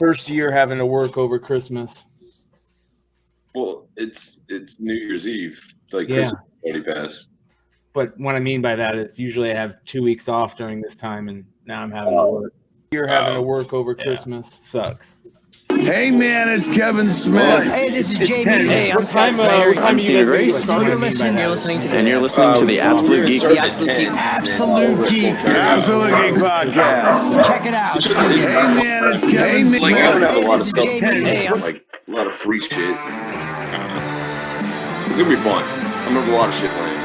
first year having to work over Christmas. Well, it's New Year's Eve. Like Yeah. Christmas already passed. But what I mean by that is usually I have 2 weeks off during this time, and now I'm having to work. You're having to work over Christmas. Sucks. Hey man, it's Kevin Smith. Hey, this is Jamie. Hey, I'm Scott Snyder. I'm Cedar Grace. You're listening to the Absolute Geek. The Absolute Geek. Absolute Geek. Absolute Geek Podcast. Check it out. Hey man, it's Kevin Smith. Like, I don't have a lot of This is stuff. Jamie. Hey, I'm Like a lot of free shit. It's gonna be fun. I remember a lot of shit playing.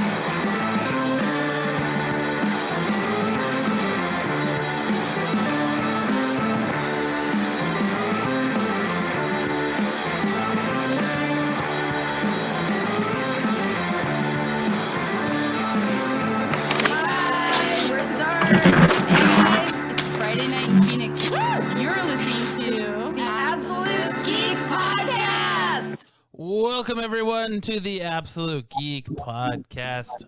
We're the Dark. Hey guys, it's Friday night in Phoenix. You're listening to the Absolute Geek Podcast. Welcome, everyone, to the Absolute Geek Podcast.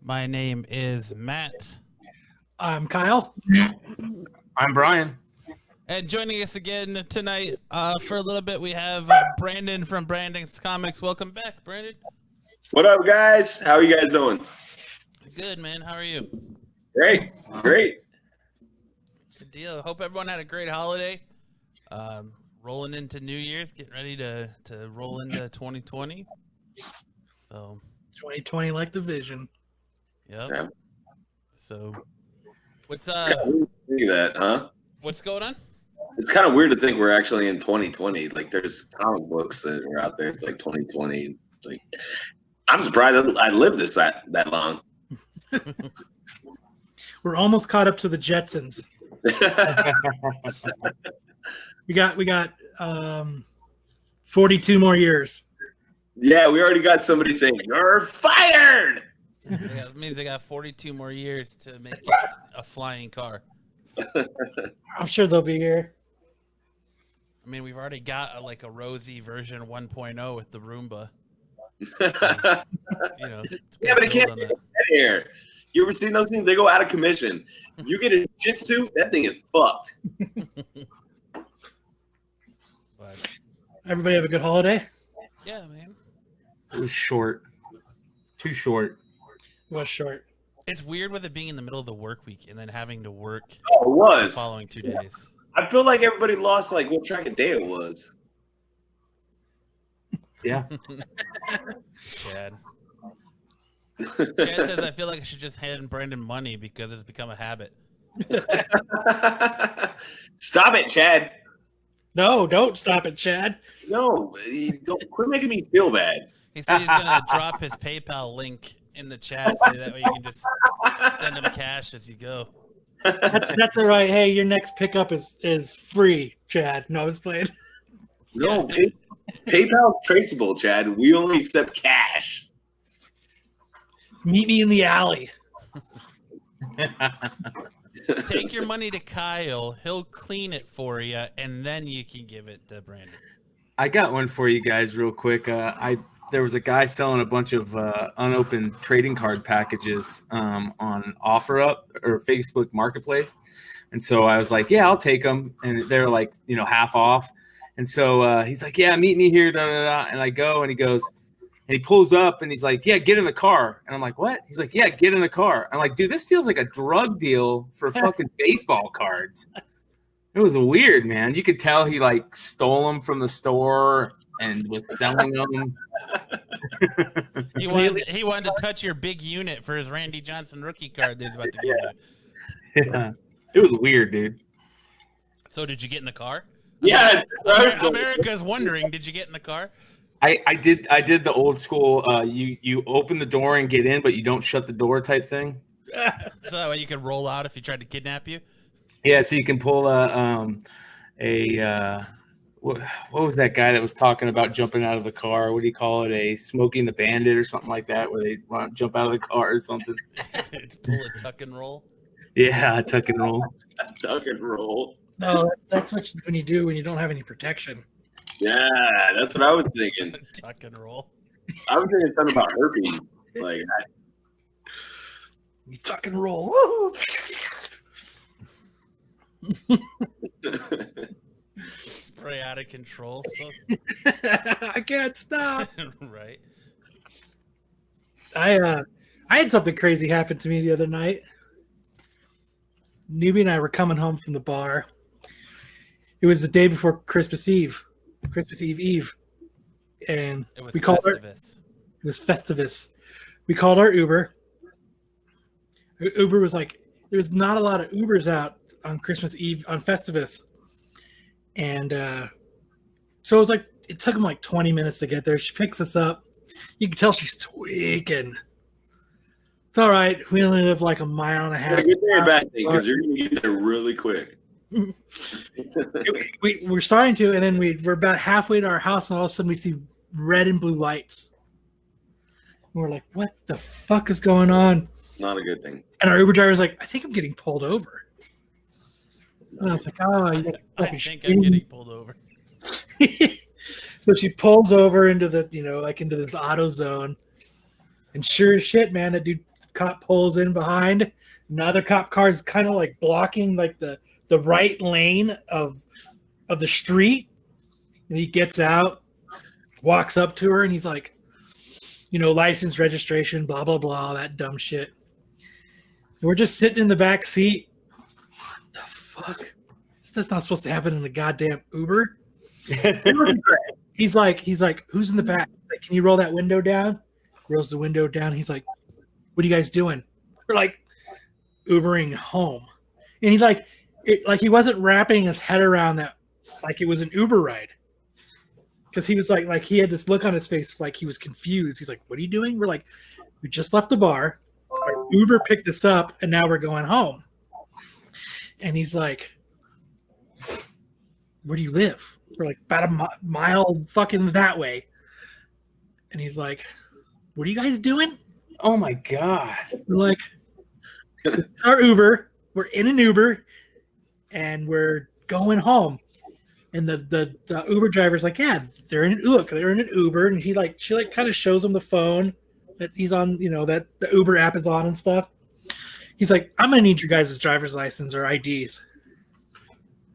My name is Matt. I'm Kyle. I'm Brian. And joining us again tonight for a little bit, we have Brandon from Brandon's Comics. Welcome back, Brandon. What up, guys? How are you guys doing? Good, man. How are you? Great. Good deal. Hope everyone had a great holiday. Rolling into New Year's, getting ready to roll into 2020. So 2020 like the vision. Yep. Yeah. So what's See that, huh? what's going on? It's kind of weird to think we're actually in 2020. Like, there's comic books that are out there. It's like 2020. Like, I'm surprised I lived that long. We're almost caught up to the Jetsons. We got 42 more years. Yeah, we already got somebody saying you're fired. Yeah, that means they got 42 more years to make it a flying car. I'm sure they'll be here. I mean, we've already got a Rosie version 1.0 with the Roomba. You know, Yeah, but it can't build get on that. here. You ever seen those things? They go out of commission. You get a shit suit, that thing is fucked. But Everybody have a good holiday. yeah, man, It was short. Too short. Was short. it's weird with it being in the middle of the work week and then having to work Oh, it the was. following 2 days. I feel like everybody lost like what track of day it was. Yeah. Chad. Chad says, I feel like I should just hand Brandon money because it's become a habit. Stop it, Chad. No, don't stop it, Chad. No, you don't quit making me feel bad. He said he's going to drop his PayPal link in the chat so that way you can just send him cash as you go. That's all right. Hey, your next pickup is free, Chad. No, I was playing. No, PayPal's traceable, Chad. We only accept cash. Meet me in the alley. Take your money to Kyle. He'll clean it for you, and then you can give it to Brandon. I got one for you guys real quick. There was a guy selling a bunch of unopened trading card packages on OfferUp or Facebook Marketplace. And so I was like, yeah, I'll take them. And they're like, half off. And so he's like, yeah, meet me here. Da, da, da. And I go and he goes, and he pulls up and he's like, yeah, get in the car. And I'm like, what? He's like, yeah, get in the car. I'm like, dude, this feels like a drug deal for fucking baseball cards. It was weird, man. You could tell he stole them from the store and was selling them. He wanted to touch your big unit for his Randy Johnson rookie card that he's about to give you. Yeah. It was weird, dude. So did you get in the car? Yeah, America's wondering, did you get in the car? I did the old school you open the door and get in, but you don't shut the door type thing. So that way you could roll out if he tried to kidnap you? Yeah, so you can pull what was that guy that was talking about jumping out of the car? What do you call it? A Smoking the Bandit or something like that, where they want to jump out of the car or something. Pull a tuck and roll? Yeah, tuck and roll. Tuck and roll. No, that's what when you do when you don't have any protection. Yeah, that's what I was thinking. Tuck and roll. I was thinking something about herpes. Like, You tuck and roll. Woo! Pray out of control. So, I can't stop. right. I had something crazy happen to me the other night. Newbie and I were coming home from the bar. It was the day before Christmas Eve, Eve, and It was we called Festivus. it was Festivus. We called our Uber. Uber was like, there was not a lot of Ubers out on Christmas Eve on Festivus, and so it was like it took him like 20 minutes to get there. She picks us up. You can tell she's tweaking. It's all right. We only live like a mile and a half. Good thing or bad thing, because you're going to get there really quick. We're starting to, and then we're about halfway to our house, and all of a sudden we see red and blue lights. And we're like, what the fuck is going on? Not a good thing. And our Uber driver's like, I think I'm getting pulled over. And I was like, oh, I think I'm getting pulled over. So she pulls over into the, like into this auto zone. And sure as shit, man, that dude cop pulls in behind. Another cop car is kind of like blocking like the right lane of the street. And he gets out, walks up to her, and he's like, license, registration, blah, blah, blah, that dumb shit. And we're just sitting in the back seat. What the fuck? That's not supposed to happen in a goddamn Uber. He's like, who's in the back? He's like, can you roll that window down? Rolls the window down. He's like, what are you guys doing? We're like, Ubering home. And he's like, he wasn't wrapping his head around that like it was an Uber ride. Because he was like he had this look on his face like he was confused. He's like, what are you doing? We're like, we just left the bar. Our Uber picked us up, and now we're going home. And he's like, where do you live? We're like, about a mile fucking that way. And he's like, what are you guys doing? Oh my God. We're like, it's our Uber. We're in an Uber, and we're going home. And the Uber driver's like, yeah, they're in an Uber, and she kind of shows him the phone that he's on, that the Uber app is on and stuff. He's like, I'm gonna need your guys' driver's license or IDs.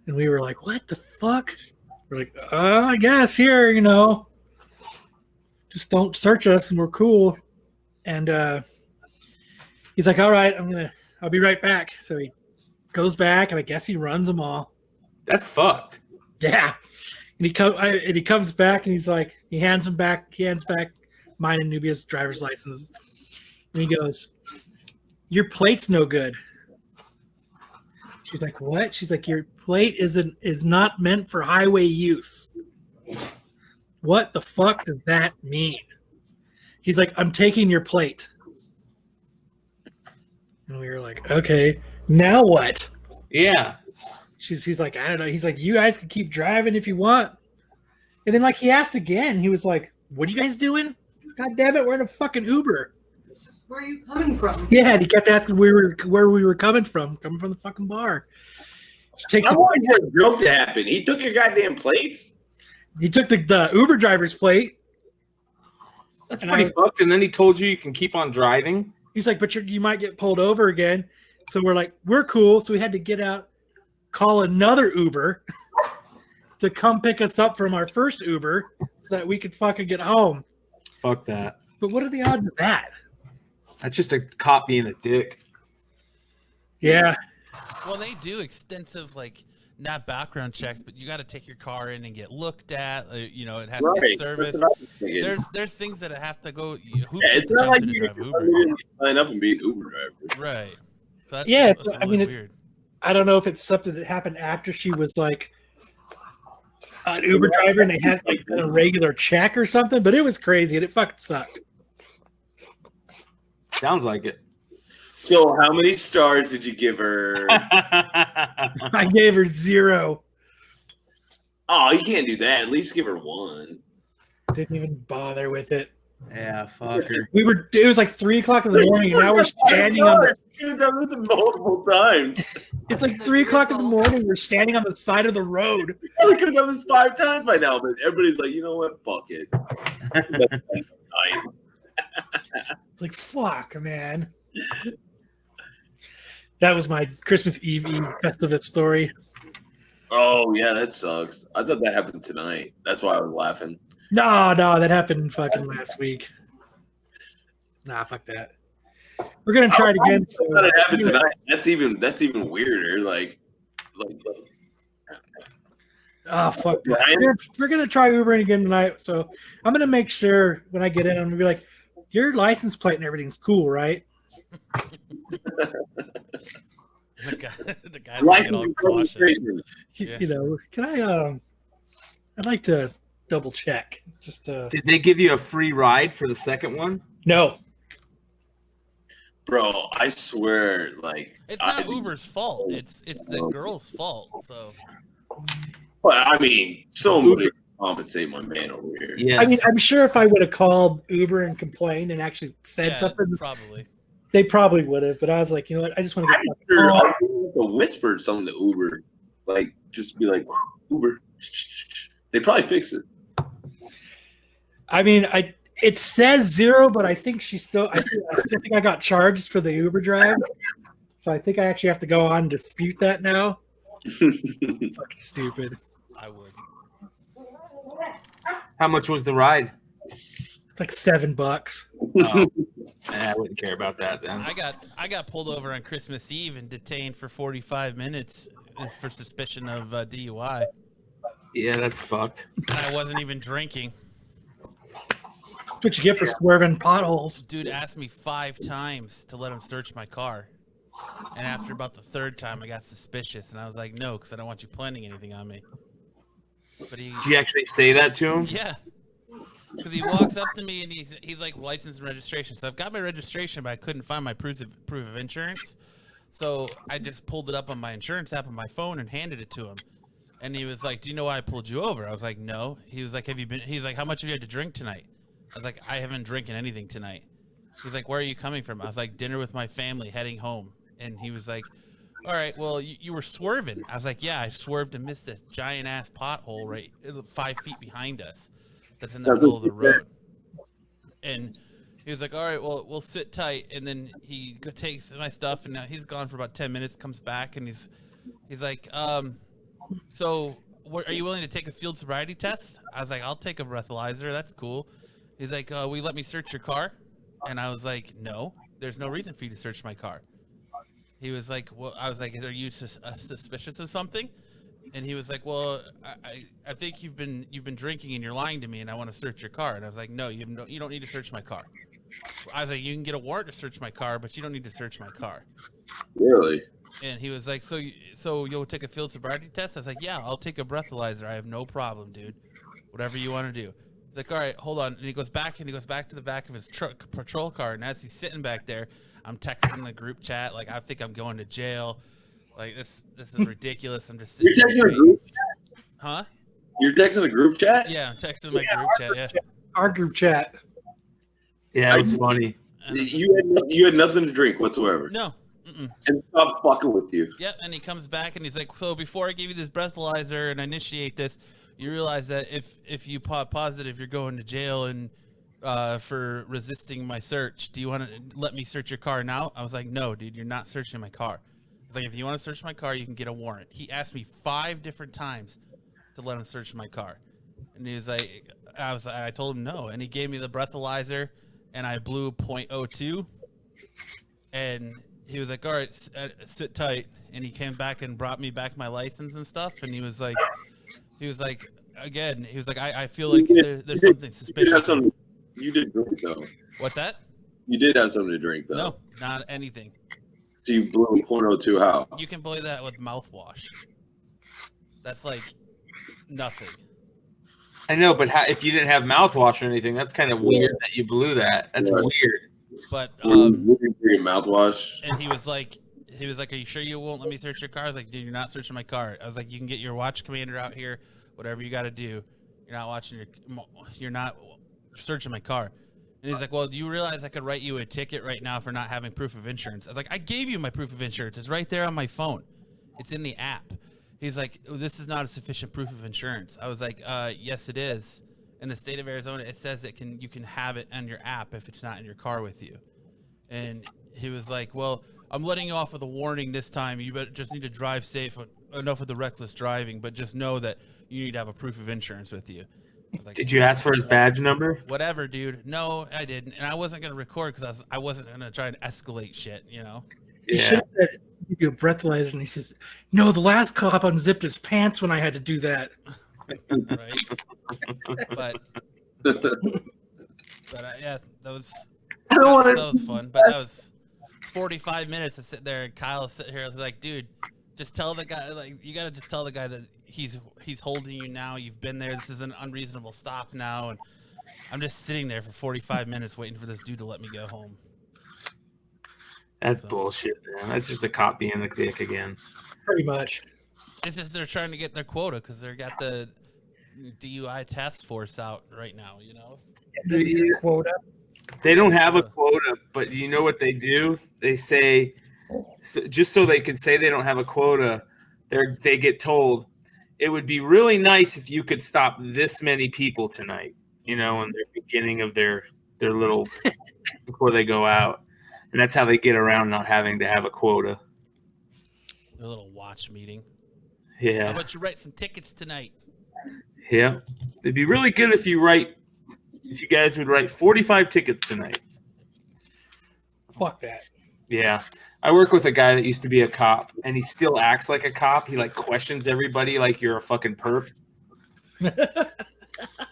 And we were like, what the fuck? We're like, I guess here, just don't search us and we're cool. And he's like, all right, I'll be right back. So he goes back, and I guess he runs them all. That's fucked. Yeah. And he comes back, and he's like, he hands back mine and Nubia's driver's license. And he goes, your plate's no good. She's like, what? She's like, your plate is not meant for highway use. What the fuck does that mean? He's like, I'm taking your plate. And we were like, okay, now what? Yeah. He's like, I don't know. He's like, you guys can keep driving if you want. And then he asked again. He was like, what are you guys doing? God damn it, we're in a fucking Uber. Where are you coming from? Yeah, and he kept asking where we were coming from the fucking bar. I wanted your joke to happen. He took your goddamn plates. He took the Uber driver's plate. That's pretty fucked. And then he told you can keep on driving. He's like, but you might get pulled over again. So we're like, we're cool. So we had to get out, call another Uber to come pick us up from our first Uber so that we could fucking get home. Fuck that. But what are the odds of that? That's just a cop being a dick. Yeah. Well, they do extensive, not background checks, but you got to take your car in and get looked at. It has to get serviced. There's things that have to go. It's not like you can sign up and be an Uber driver. Right. So that's really weird. I don't know if it's something that happened after she was like an Uber driver and they had a regular check or something, but it was crazy and it fucking sucked. Sounds like it. So how many stars did you give her? I gave her 0. Oh, you can't do that. At least give her 1. Didn't even bother with it. Yeah, fuck her. It was like 3:00 in the morning, and now we're standing on the. You've done this multiple times. It's like 3:00 in the morning. We're standing on the side of the road. We could have done this 5 times by now, but everybody's like, you know what? Fuck it. It's like, fuck, man. That was my Christmas Eve Festivus story. Oh yeah, that sucks. I thought that happened tonight. That's why I was laughing. No, that happened fucking last week. Nah, fuck that. We're gonna try it again. I thought it happened tonight. That's even weirder. Like. Oh fuck that. We're gonna try Ubering again tonight. So I'm gonna make sure when I get in, I'm gonna be like, your license plate and everything's cool, right? the guy's looking all cautious. Yeah. You know, can I? I'd like to double check. Just Did they give you a free ride for the second one? No. Bro, I swear, like it's not Uber's fault. It's the girl's fault. So. Well, I mean, somebody compensate my man over here. Yeah. I mean, I'm sure if I would have called Uber and complained and actually said something, probably they probably would have. But I was like, you know what? I just want to get. I'm sure I would whisper something to Uber, like just be like, Uber. They probably fix it. I mean, it says 0, but I think I still think I got charged for the Uber drive. So I think I actually have to go on and dispute that now. Fucking stupid. I would. How much was the ride? It's like $7. Oh, I wouldn't care about that then. I got pulled over on Christmas Eve and detained for 45 minutes for suspicion of DUI. Yeah, that's fucked. And I wasn't even drinking. That's what you get for swerving potholes. Dude asked me 5 times to let him search my car. And after about the 3rd time, I got suspicious. And I was like, no, because I don't want you planning anything on me. But Did you actually say that to him? Yeah. Because he walks up to me and he's like, license and registration. So I've got my registration, but I couldn't find my proof of insurance. So I just pulled it up on my insurance app on my phone and handed it to him. And he was like, do you know why I pulled you over? I was like, no. He was like, he's like, how much have you had to drink tonight? I was like, I haven't drinking anything tonight. He's like, where are you coming from? I was like, dinner with my family, heading home. And he was like, all right, well, you were swerving. I was like, yeah, I swerved and missed this giant ass pothole right 5 feet behind us. That's in the middle of the road. And he was like, all right, well, we'll sit tight. And then he takes my stuff, and now he's gone for about 10 minutes, comes back, and he's like, so are you willing to take a field sobriety test? I was like, I'll take a breathalyzer. That's cool. He's like, will you let me search your car? And I was like, no, there's no reason for you to search my car. He was like, well, I was like, are you suspicious of something? And he was like, well, I think you've been drinking and you're lying to me, and I want to search your car. And I was like, no, you don't need to search my car. I was like, you can get a warrant to search my car, but you don't need to search my car. Really? And he was like, so you'll take a field sobriety test? I was like, yeah, I'll take a breathalyzer. I have no problem, dude. Whatever you want to do. He's like, all right, hold on. And he goes back to the back of his truck patrol car. And as he's sitting back there, I'm texting the group chat. Like, I think I'm going to jail. Like, this is ridiculous. I'm just sitting You're texting a group chat? Huh? You're texting a group chat? Yeah, I'm texting my group chat, yeah. Our group chat. Yeah, it was funny. You had nothing to drink whatsoever? No. Mm-mm. And stop fucking with you. Yep, and he comes back and he's like, so before I give you this breathalyzer and I initiate this, you realize that if you pop positive, you're going to jail and for resisting my search. Do you want to let me search your car now? I was like, no, dude, you're not searching my car. I was like, if you want to search my car, you can get a warrant. He asked me 5 different times to let him search my car. And he was like, I told him no. And he gave me the breathalyzer and I blew .02. And he was like, all right, sit tight. And he came back and brought me back my license and stuff. And he was like, again, he was like, I feel like there's something suspicious. You did drink, though. What's that? You did have something to drink, though. No, not anything. So you blew a .02 how? You can blow that with mouthwash. That's like nothing. I know, but if you didn't have mouthwash or anything, that's kind of weird that you blew that. That's weird. But mouthwash. And he was like, are you sure you won't let me search your car? I was like, dude, you're not searching my car. I was like, you can get your watch commander out here, whatever you got to do. You're not searching my car. And he's like, well, do you realize I could write you a ticket right now for not having proof of insurance? I was like, I gave you my proof of insurance. It's right there on my phone. It's in the app. He's like, oh, this is not a sufficient proof of insurance. I was like, yes, it is. In the state of Arizona, it says you can have it on your app if it's not in your car with you. And he was like, well, I'm letting you off with a warning this time. You just need to drive safe enough of the reckless driving, but just know that you need to have a proof of insurance with you. I was like, Did you ask for his badge number? whatever, dude. No, I didn't, and I wasn't gonna record because I wasn't gonna try and escalate shit. You know. He should have said, give you a breathalyzer, and he says, "No, the last cop unzipped his pants when I had to do that." Right. But yeah, that was fun. But that was 45 minutes to sit there, and Kyle is sitting here. I was like, dude, just tell the guy, like, you gotta just tell the guy that he's holding you now. You've been there. This is an unreasonable stop now, and I'm just sitting there for 45 minutes waiting for this dude to let me go home. That's bullshit, man. That's just a cop being a dick again. Pretty much. It's just they're trying to get their quota because they got the DUI task force out right now. You know. Quota. They don't have a quota, but you know what they do? They say, just so they can say they don't have a quota, they get told, it would be really nice if you could stop this many people tonight, you know, in the beginning of their little, before they go out. And that's how they get around not having to have a quota. Their little watch meeting. Yeah. How about you write some tickets tonight? Yeah. It'd be really good if you guys would write 45 tickets tonight. Fuck that. Yeah. I work with a guy that used to be a cop, and he still acts like a cop. He, like, questions everybody like you're a fucking perp.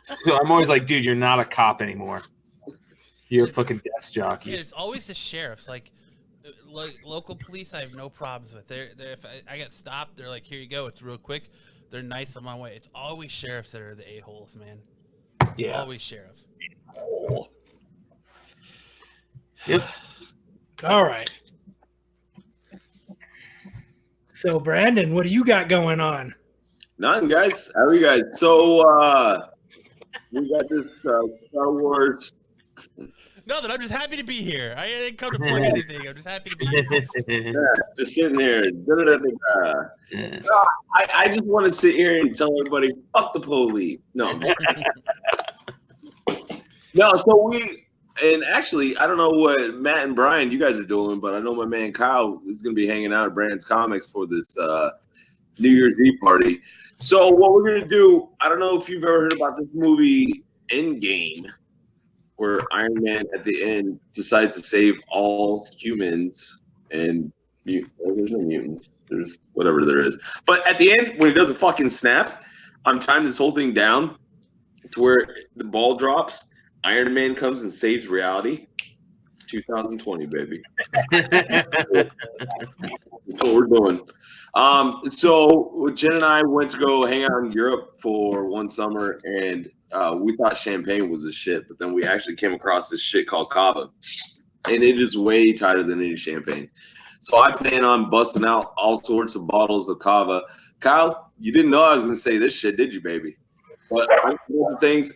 So I'm always like, dude, you're not a cop anymore. You're a fucking desk jockey. Yeah, it's always the sheriffs. Like local police, I have no problems with. They're if I get stopped, they're like, here you go. It's real quick. They're nice on my way. It's always sheriffs that are the a-holes, man. Yeah. Always sheriffs. Yep. All right. So, Brandon, what do you got going on? Nothing, guys. How are you guys? So, we got this Star Wars. Nothing. I'm just happy to be here. I didn't come to plug anything. I'm just happy to be here. Yeah, just sitting here. I just want to sit here and tell everybody, fuck the police. No, I'm just no. So and actually, I don't know what Matt and Brian, you guys are doing, but I know my man Kyle is going to be hanging out at Brandon's Comics for this New Year's Eve party. So what we're going to do, I don't know if you've ever heard about this movie Endgame, where Iron Man at the end decides to save all humans and there's no mutants. There's whatever there is. But at the end, when he does a fucking snap, I'm timing this whole thing down to where the ball drops. Iron Man comes and saves reality. 2020, baby. That's what we're doing. So Jen and I went to go hang out in Europe for one summer, and we thought champagne was a shit, but then we actually came across this shit called Cava, and it is way tighter than any champagne. So I plan on busting out all sorts of bottles of Cava. Kyle, you didn't know I was going to say this shit, did you, baby? But one of the things,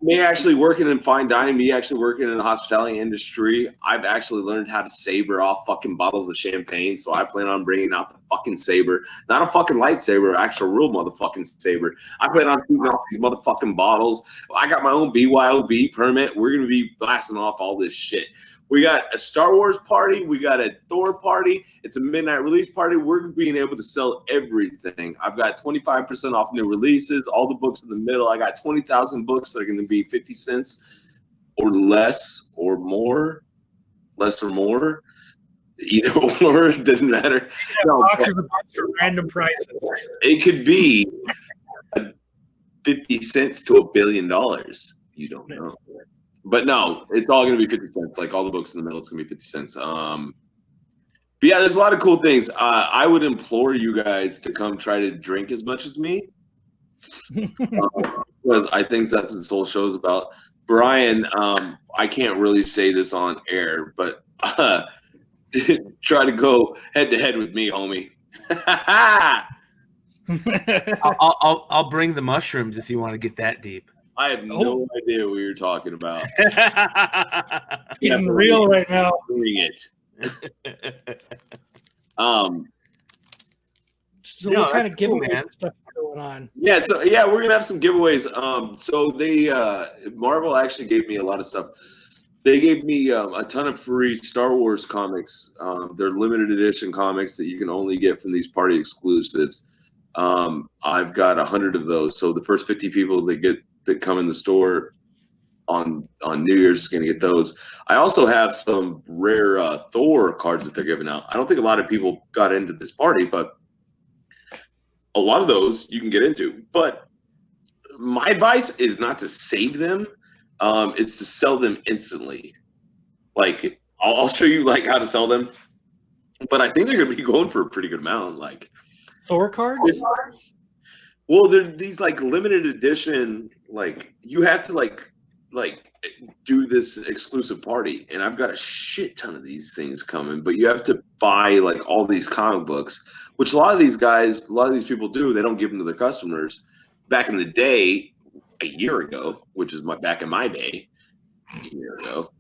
me actually working in fine dining, me actually working in the hospitality industry, I've actually learned how to saber off fucking bottles of champagne. So I plan on bringing out the fucking saber, not a fucking lightsaber, actual real motherfucking saber. I plan on shooting off these motherfucking bottles. I got my own BYOB permit. We're going to be blasting off all this shit. We got a Star Wars party. We got a Thor party. It's a midnight release party. We're being able to sell everything. I've got 25% off new releases, all the books in the middle. I got 20,000 books that are going to be 50 cents or less or more, less or more. Either or, it doesn't matter. No, boxes of books for random prices. It could be 50 cents to $1 billion. You don't know. But no, it's all going to be 50 cents. Like all the books in the middle, it's going to be 50 cents. But yeah, there's a lot of cool things. I would implore you guys to come try to drink as much as me. Because I think that's what this whole show's about. Brian, I can't really say this on air, but try to go head to head with me, homie. I'll bring the mushrooms if you want to get that deep. I have no idea what you're talking about. It's getting real right now. Bring it. So what kind of giveaway stuff is going on? Yeah, so we're gonna have some giveaways. So they Marvel actually gave me a lot of stuff. They gave me a ton of free Star Wars comics. They're limited edition comics that you can only get from these party exclusives. I've got 100 of those. So the first 50 people that come in the store on New Year's is going to get those. I also have some rare Thor cards that they're giving out. I don't think a lot of people got into this party, but a lot of those you can get into. But my advice is not to save them. It's to sell them instantly. Like I'll show you like how to sell them, but I think they're going to be going for a pretty good amount. Like Thor cards? Well, they're these like limited edition. Like you have to like do this exclusive party, and I've got a shit ton of these things coming. But you have to buy like all these comic books, which a lot of these people do. They don't give them to their customers. Back in the day, a year ago, which is back in my day, a year ago,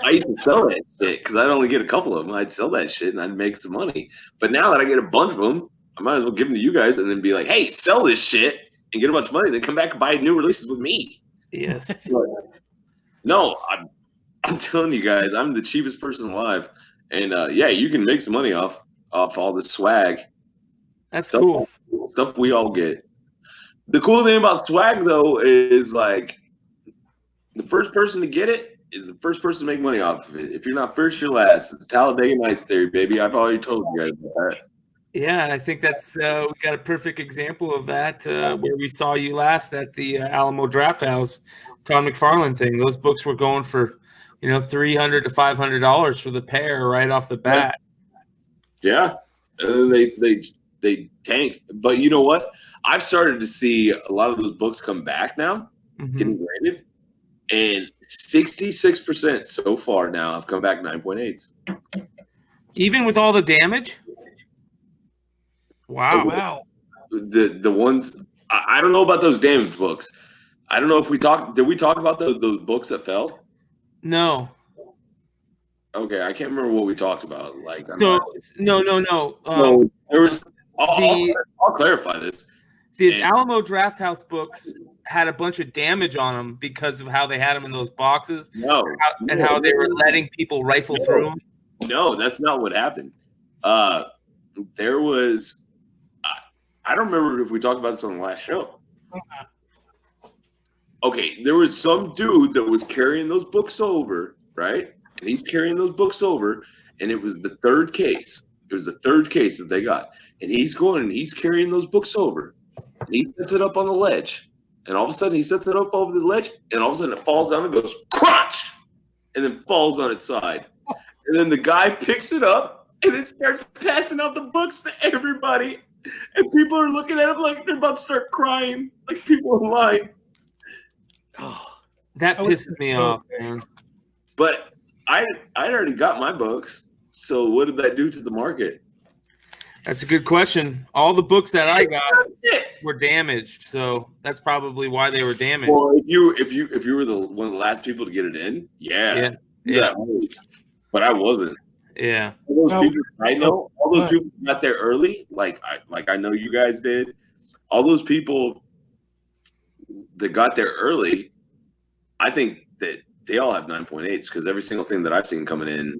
I used to sell that shit because I'd only get a couple of them. I'd sell that shit and I'd make some money. But now that I get a bunch of them, I might as well give them to you guys and then be like, hey, sell this shit and get a bunch of money. Then come back and buy new releases with me. Yes. No, I'm telling you guys, I'm the cheapest person alive. And yeah, you can make some money off all this swag. That's cool. Stuff we all get. The cool thing about swag, though, is like the first person to get it is the first person to make money off of it. If you're not first, you're last. It's Talladega Nights theory, baby. I've already told you guys about that. Yeah, I think that's we got a perfect example of that where we saw you last at the Alamo Draft House, Todd McFarlane thing. Those books were going for, $300 to $500 for the pair right off the bat. Yeah, and then they tanked. But you know what? I've started to see a lot of those books come back now, getting graded, and 66% so far now have come back 9.8s. Even with all the damage? Wow. The ones I don't know about those damaged books. I don't know if did we talk about those books that fell? No. Okay, I can't remember what we talked about. Like, no. There was. I'll clarify this. The Alamo Draft House books had a bunch of damage on them because of how they had them in those boxes. And how they were letting people rifle through them. No, that's not what happened. There was. I don't remember if we talked about this on the last show. Okay, there was some dude that was carrying those books over, right? And he's carrying those books over, and it was the third case. It was the third case that they got. And he's going and he's carrying those books over. And he sets it up on the ledge. And all of a sudden he sets it up over the ledge, and all of a sudden it falls down and goes crunch, and then falls on its side. And then the guy picks it up and it starts passing out the books to everybody. And people are looking at him like they're about to start crying, like people in line. Oh, that pisses me off, man. But I'd already got my books, so what did that do to the market? That's a good question. All the books that I got were damaged, so that's probably why they were damaged. Well, if you were one of the last people to get it in, yeah. But I wasn't. Yeah. All those people I know, all those people who got there early, like I know you guys did. All those people that got there early, I think that they all have 9.8s because every single thing that I've seen coming in.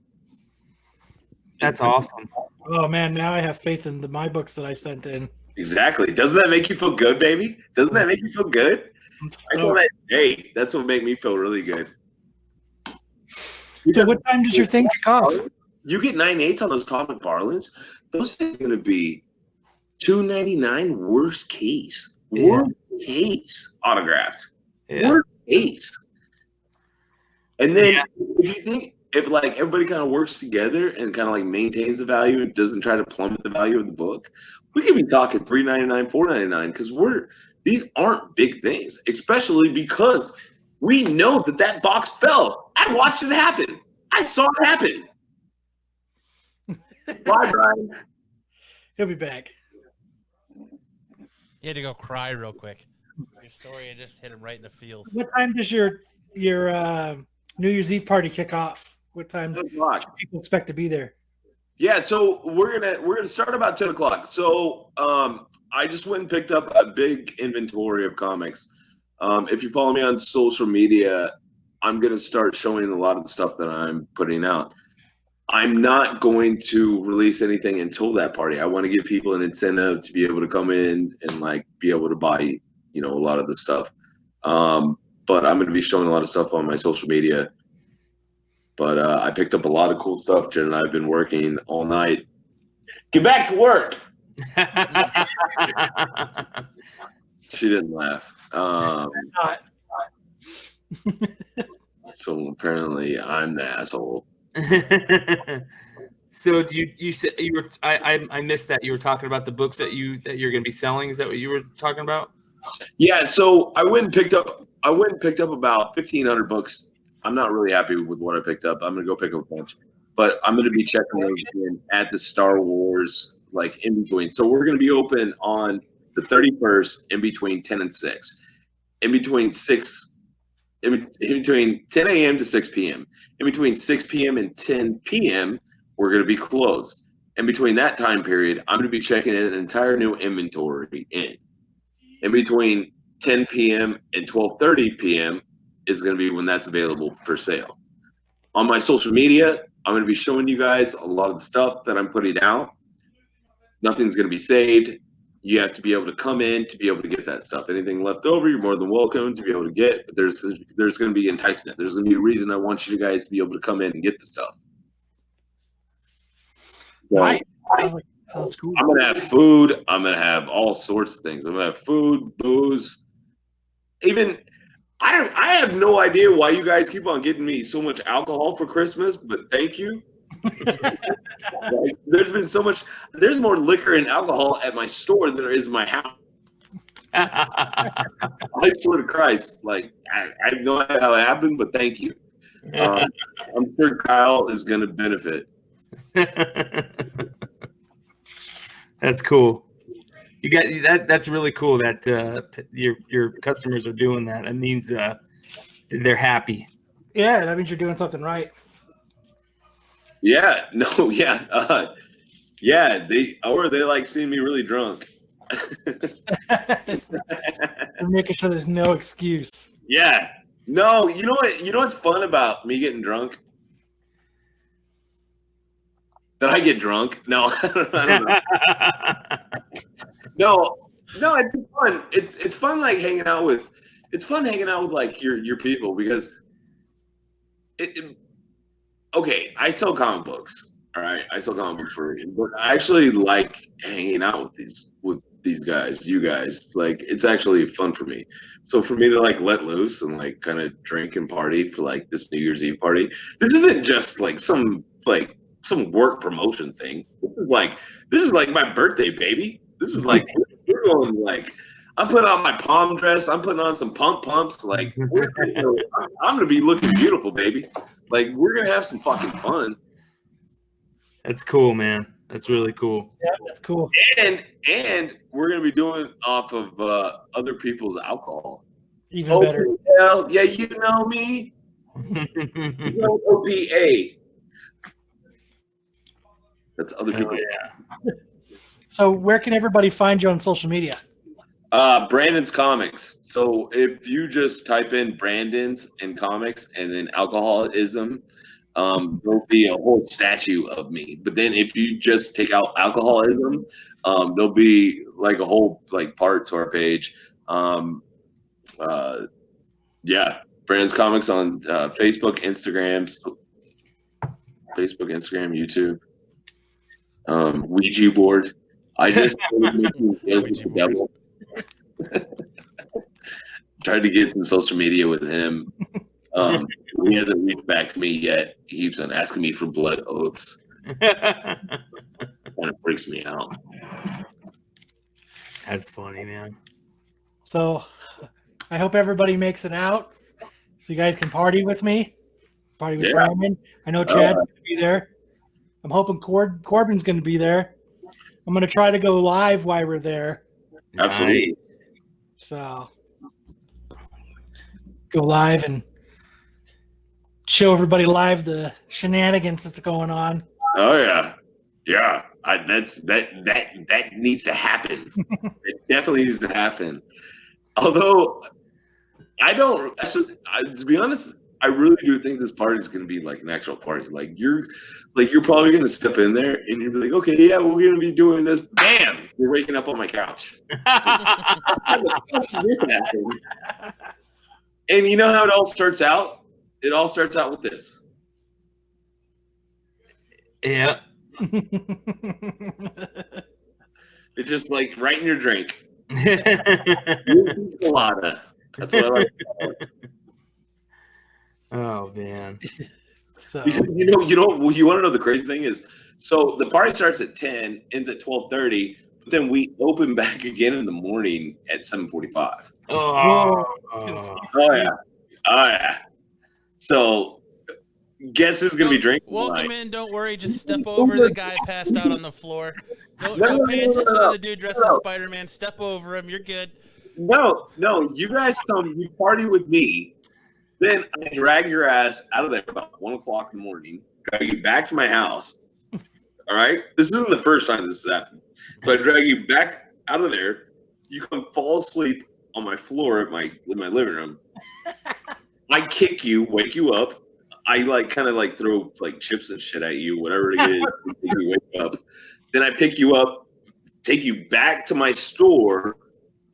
That's awesome. Oh man, now I have faith in my books that I sent in. Exactly. Doesn't that make you feel good, baby? Doesn't that make you feel good? Hey, that's what made me feel really good. So what time does your thing kick off? You get 9.8s on those Todd McFarlanes. Those are going to be $2.99 worst case. Worst case autographed. Worst case. And then if you think if like everybody kind of works together and kind of like maintains the value and doesn't try to plummet the value of the book, we could be talking $3.99, $4.99 because these aren't big things, especially because we know that box fell. I watched it happen. I saw it happen. Bye, Brian. He'll be back. He had to go cry real quick. Your story had just hit him right in the feels. What time does your New Year's Eve party kick off? What time do people expect to be there? Yeah, so we're gonna start about 10 o'clock. So I just went and picked up a big inventory of comics. If you follow me on social media, I'm going to start showing a lot of the stuff that I'm putting out. I'm not going to release anything until that party. I want to give people an incentive to be able to come in and like be able to buy, a lot of the stuff. But I'm going to be showing a lot of stuff on my social media. But I picked up a lot of cool stuff. Jen and I have been working all night. Get back to work. She didn't laugh. So apparently I'm the asshole. So you said you were I missed that you were talking about the books that you're going to be selling. Is that what you were talking about? Yeah, so I went and picked up about 1,500 books. I'm not really happy with what I picked up. I'm gonna go pick up a bunch, but I'm gonna be checking those in at the Star Wars like in between. So we're gonna be open on the 31st in between 10 and 6, in between 10 a.m. to 6 p.m. In between 6 p.m. and 10 p.m. we're gonna be closed. In between that time period, I'm gonna be checking in an entire new inventory in. In between 10 p.m. and 12:30 p.m. is going to be when that's available for sale. On my social media, I'm going to be showing you guys a lot of the stuff that I'm putting out. Nothing's going to be saved. You have to be able to come in to be able to get that stuff. Anything left over, you're more than welcome to be able to get. But there's going to be enticement. There's going to be a reason I want you guys to be able to come in and get the stuff. So, Nice. Sounds cool. I'm going to have food. I'm going to have all sorts of things. I'm going to have food, booze. Even I have no idea why you guys keep on getting me so much alcohol for Christmas, but thank you. Like, there's more liquor and alcohol at my store than there is in my house. I swear to Christ, like I have no idea how it happened, but thank you. I'm sure Kyle is going to benefit. That's cool. You got that. That's really cool that your customers are doing that. It means they're happy. Yeah, that means you're doing something right. Yeah. No. Yeah. Yeah. They like seeing me really drunk. I'm making sure there's no excuse. Yeah. No. You know what? You know what's fun about me getting drunk? That I get drunk? No. I don't know. No, it's fun. It's fun like hanging out with. It's fun hanging out with like your people because okay, I sell comic books. All right, I sell comic books for you, but I actually like hanging out with these guys. You guys, like, it's actually fun for me. So for me to like let loose and like kind of drink and party for like this New Year's Eve party, this isn't just like some work promotion thing. This is like my birthday, baby. This is like we're going like. I'm putting on my palm dress. I'm putting on some pumps. Like, I'm gonna be looking beautiful, baby. Like, we're gonna have some fucking fun. That's cool, man. That's really cool. Yeah, that's cool. And we're gonna be doing off of other people's alcohol. Even better. Well, yeah, you know me. You know OPA. That's other people. Yeah. So, where can everybody find you on social media? Brandon's Comics. So if you just type in Brandon's and comics and then alcoholism, there'll be a whole statue of me. But then if you just take out alcoholism, there'll be like a whole like part to our page. Yeah, Brandon's Comics on Facebook, Instagram, YouTube, Ouija board. I just tried to get some social media with him. He hasn't reached back to me yet. He keeps on asking me for blood oaths. Kind of freaks me out. That's funny, man. So, I hope everybody makes it out so you guys can party with me. Party with Brandon. I know Chad's going to be there. I'm hoping Corbin's going to be there. I'm going to try to go live while we're there. Absolutely. Nice. So, go live and show everybody live the shenanigans that's going on. Oh yeah. That needs to happen. It definitely needs to happen. Although I don't actually, to be honest, I really do think this party is going to be like an actual party. Like you're probably going to step in there and you're like, okay, yeah, we're going to be doing this. Bam! You're waking up on my couch. And you know how it all starts out? It all starts out with this. Yeah. It's just like right in your drink. Colada. That's what I like. Oh man. So You want to know the crazy thing is, so the party starts at 10, ends at 12:30, but then we open back again in the morning at 7:45. Oh. Oh yeah. So guess who's gonna be drinking? Welcome in. Don't worry. Just step over the guy passed out on the floor. Don't pay attention to the dude dressed as Spider-Man. Step over him. You're good. No. You guys come. You party with me. Then I drag your ass out of there about 1 o'clock in the morning. Drag you back to my house. All right. This isn't the first time this has happened. So I drag you back out of there. You come fall asleep on my floor in my living room. I kick you, wake you up. I kind of throw chips and shit at you, whatever it is. You wake up. Then I pick you up, take you back to my store,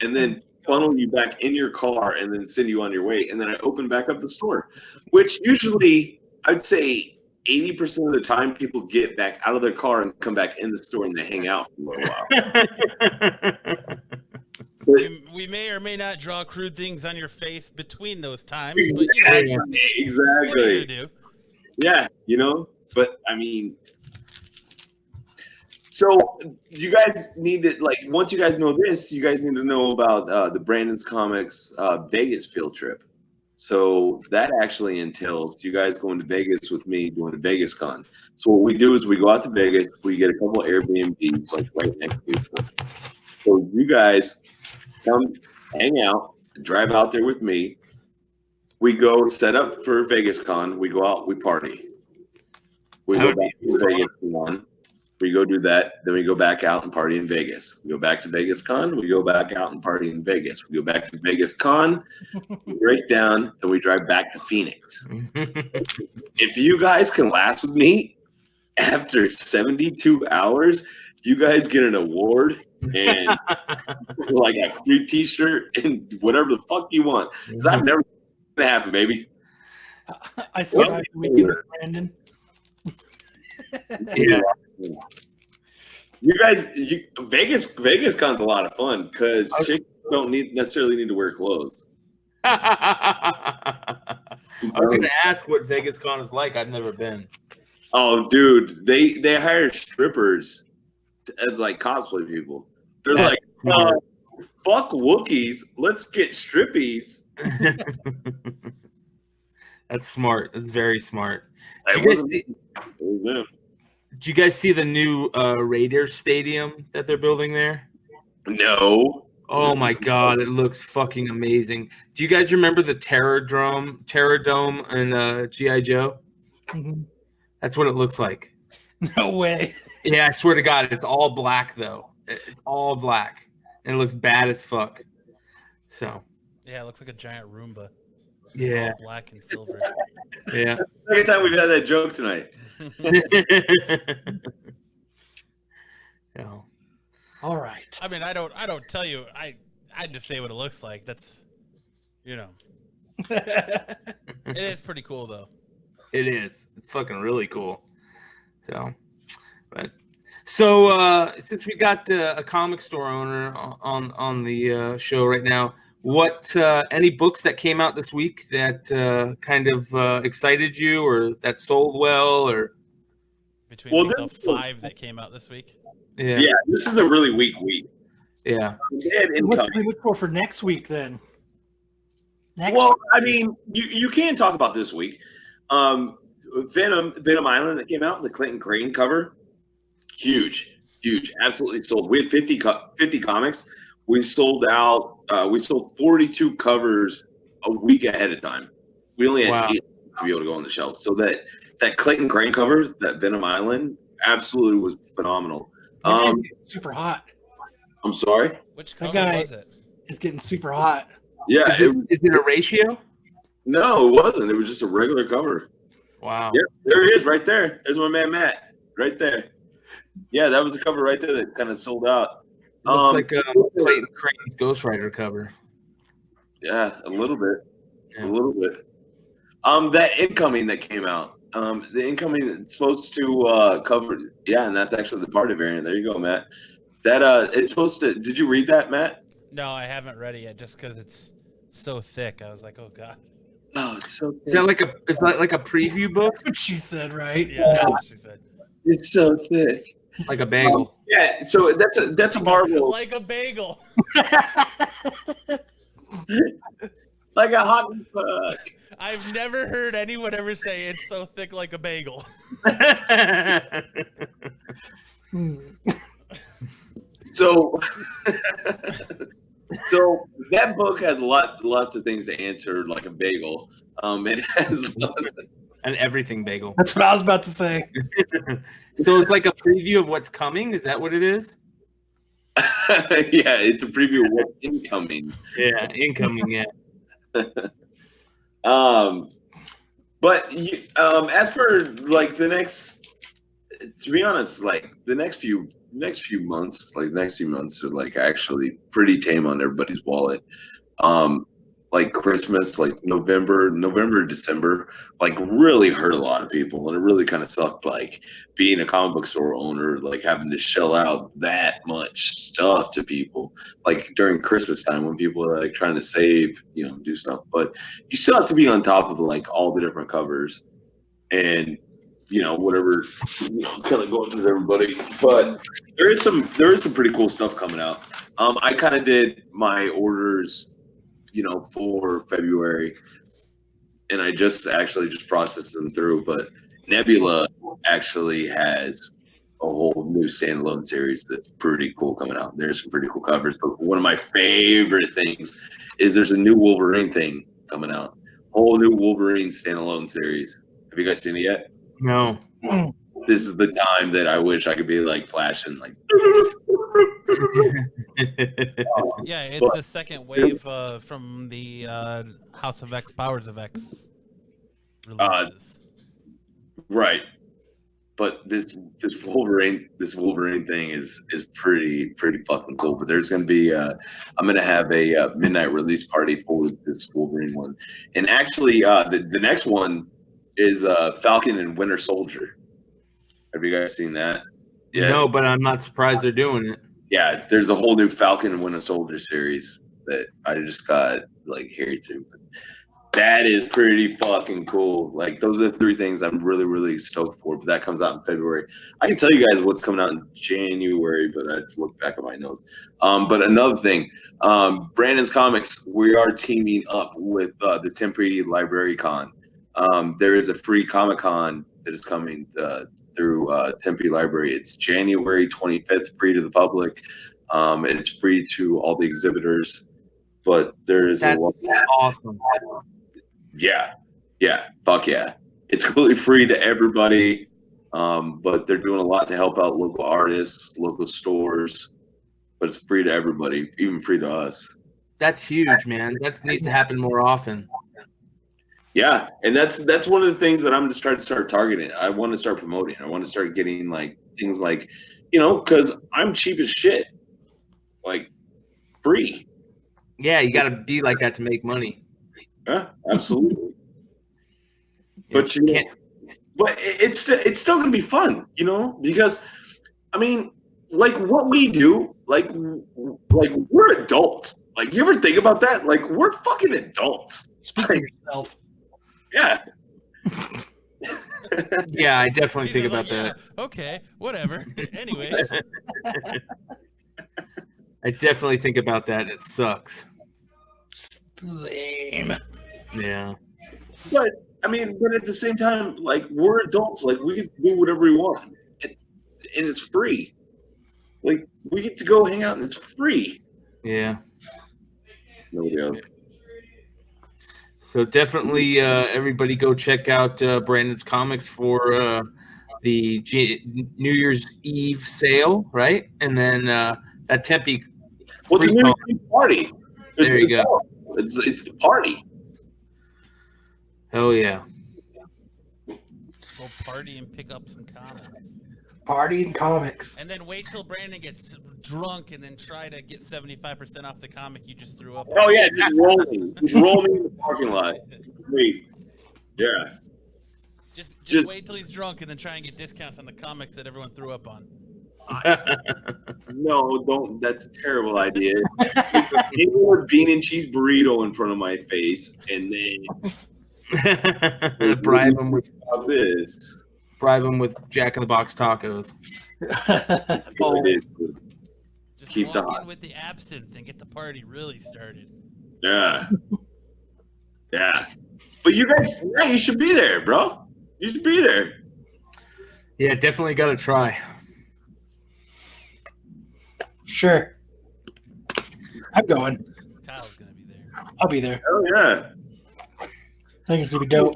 and then funnel you back in your car and then send you on your way. And then I open back up the store, which usually I'd say 80% of the time people get back out of their car and come back in the store and they hang out for a while. We may or may not draw crude things on your face between those times, but exactly. What are you gonna do? Yeah, but I mean, so you guys need to once you guys know this, you guys need to know about the Brandon's Comics Vegas field trip. So that actually entails you guys going to Vegas with me doing a Vegas Con. So what we do is we go out to Vegas, we get a couple of Airbnbs right next to each other. So you guys come hang out, drive out there with me. We go set up for Vegas Con. We go out, we party. We go back to Vegas Con. We go do that. Then we go back out and party in Vegas. We go back to Vegas Con. We go back out and party in Vegas. We go back to Vegas Con. We break down. Then we drive back to Phoenix. If you guys can last with me after 72 hours, you guys get an award and a free T-shirt and whatever the fuck you want. Because I've never seen that happen, baby. I survived the weekend with Brandon. Yeah. You guys, Vegas Con's a lot of fun because chicks don't necessarily need to wear clothes. I was going to ask what Vegas Con is like. I've never been. Oh, dude, they hire strippers as cosplay people. They're fuck Wookiees, let's get strippies. That's smart. That's very smart. Did you guys see the new Raiders stadium that they're building there? No. Oh my God, it looks fucking amazing. Do you guys remember the Terror Dome in G.I. Joe? Mm-hmm. That's what it looks like. No way. Yeah, I swear to God, it's all black though. It's all black, and it looks bad as fuck. So. Yeah, it looks like a giant Roomba. Yeah. It's all black and silver. Yeah. Every time we've had that joke tonight. No. All right. I mean, I don't tell you. I just say what it looks like. That's, it is pretty cool though. It is. It's fucking really cool. So since we got a comic store owner on the show right now, what any books that came out this week that kind of excited you or that sold well or between the 5 that came out this week? Yeah, this is a really weak week. Yeah. What do we look for next week then? I mean, you can talk about this week. Venom Island that came out, the Clinton Crane cover, huge, absolutely sold. We had 50 comics. We sold out. We sold 42 covers a week ahead of time. We only had 8 to be able to go on the shelves. So that Clinton Crane cover, that Venom Island, absolutely was phenomenal. Super hot. I'm sorry. Which cover was it? It's getting super hot. Yeah. Is it a ratio? No, it wasn't. It was just a regular cover. Wow. Yeah, there he is, right there. There's my man Matt, right there. Yeah, that was the cover right there that kind of sold out. Looks like Clayton Crane's Ghost Rider cover. Yeah, a little bit. Yeah. A little bit. That Incoming that came out. The Incoming it's supposed to cover. Yeah, and that's actually the party variant. There you go, Matt. That it's supposed to. Did you read that, Matt? No, I haven't read it yet, just because it's so thick. I was like, oh god. Oh, it's so. Is that like a preview book? That's what she said, right? Yeah, that's what she said. It's so thick. Like a bagel. Yeah, so that's a Marvel. Like a bagel. Like a hot fuck. I've never heard anyone ever say it's so thick like a bagel. So, so that book has lots of things to answer like a bagel. It has lots of, An everything bagel. That's what I was about to say. So it's like a preview of what's coming. Is that what it is? yeah, it's a preview of what's incoming. Yeah, incoming. Yeah. But as for like the next, to be honest, like the next few months are like actually pretty tame on everybody's wallet. Like Christmas, like November, December, like really hurt a lot of people, and it really kind of sucked. Like being a comic book store owner, like having to shell out that much stuff to people, like during Christmas time when people are like trying to save, do stuff. But you still have to be on top of like all the different covers, and whatever, kind of going through everybody. But there is some pretty cool stuff coming out. I kind of did my orders, for February, and I just processed them through. But Nebula actually has a whole new standalone series that's pretty cool coming out. There's some pretty cool covers. But one of my favorite things is there's a new Wolverine thing coming out. Whole new Wolverine standalone series. Have you guys seen it yet? No. This is the time that I wish I could be like flashing like. Yeah, it's the second wave from the House of X, Powers of X releases. Right, but this Wolverine thing is pretty fucking cool. But there's gonna be I'm gonna have a midnight release party for this Wolverine one, and actually the next one is Falcon and Winter Soldier. Have you guys seen that? Yeah. No, but I'm not surprised they're doing it. Yeah, there's a whole new Falcon and Winter Soldier series that I just got like here to. That is pretty fucking cool. Like those are the three things I'm really stoked for. But that comes out in February. I can tell you guys what's coming out in January, but I just look back at my notes. But another thing, Brandon's Comics, we are teaming up with the Tempe Library Con. There is a free Comic Con that is coming through Tempe Library. It's January 25th, free to the public. It's free to all the exhibitors, but there's That's awesome. Yeah, fuck yeah. It's completely free to everybody, but they're doing a lot to help out local artists, local stores, but it's free to everybody, even free to us. That's huge, man. That needs to happen more often. Yeah, and that's one of the things that I'm just trying to start targeting. I want to start promoting. I want to start getting like things like, because I'm cheap as shit, like free. Yeah, you got to be like that to make money. Yeah, absolutely. But but it's still gonna be fun, because I mean, like what we do, like we're adults. Like you ever think about that? Like we're fucking adults. Speak for yourself. Yeah. Yeah, I definitely think about like, that. Yeah, okay, whatever. Anyways. I definitely think about that. It sucks. Lame. Yeah. But I mean, but at the same time, like we're adults. Like we can do whatever we want, and it's free. Like we get to go hang out, and it's free. Yeah. Nobody else. So definitely, everybody go check out Brandon's Comics for the New Year's Eve sale, right? And then that Tempe. What's a New Year's Eve party? There you go. It's the party. Hell yeah. Go party and pick up some comics. Party and comics. And then wait till Brandon gets drunk and then try to get 75% off the comic you just threw up. Oh yeah, just roll me. Just roll me in the parking lot. Wait. Yeah. Just wait till he's drunk and then try and get discounts on the comics that everyone threw up on. No, don't. That's a terrible idea. Give me a bean and cheese burrito in front of my face, and then bribe him with this. Bribe him with Jack in the Box tacos. Just Keep the walk hot. in with the absinthe and get the party really started. Yeah. Yeah. But you guys, yeah, you should be there, bro. You should be there. Yeah, definitely got to try. Sure. I'm going. Kyle's gonna be there. I'll be there. Oh yeah. I think it's gonna be dope.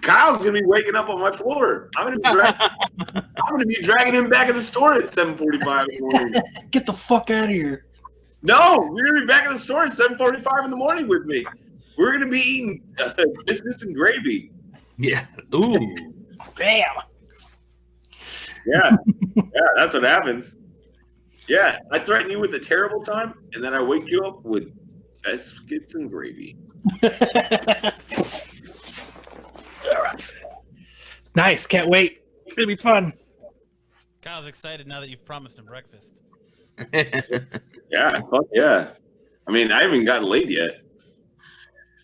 Kyle's gonna be waking up on my floor. I'm gonna be dragging him back in the store at 7:45 in the morning. Get the fuck out of here. No, we're gonna be back in the store at 7:45 in the morning with me. We're gonna be eating biscuits and gravy. Yeah. Ooh. Damn. Yeah. Yeah, that's what happens. Yeah, I threaten you with a terrible time, and then I wake you up with biscuits and gravy. Nice. Can't wait. It's gonna be fun. Kyle's excited now that you've promised him breakfast. Yeah, fuck yeah. I mean, I haven't gotten laid yet.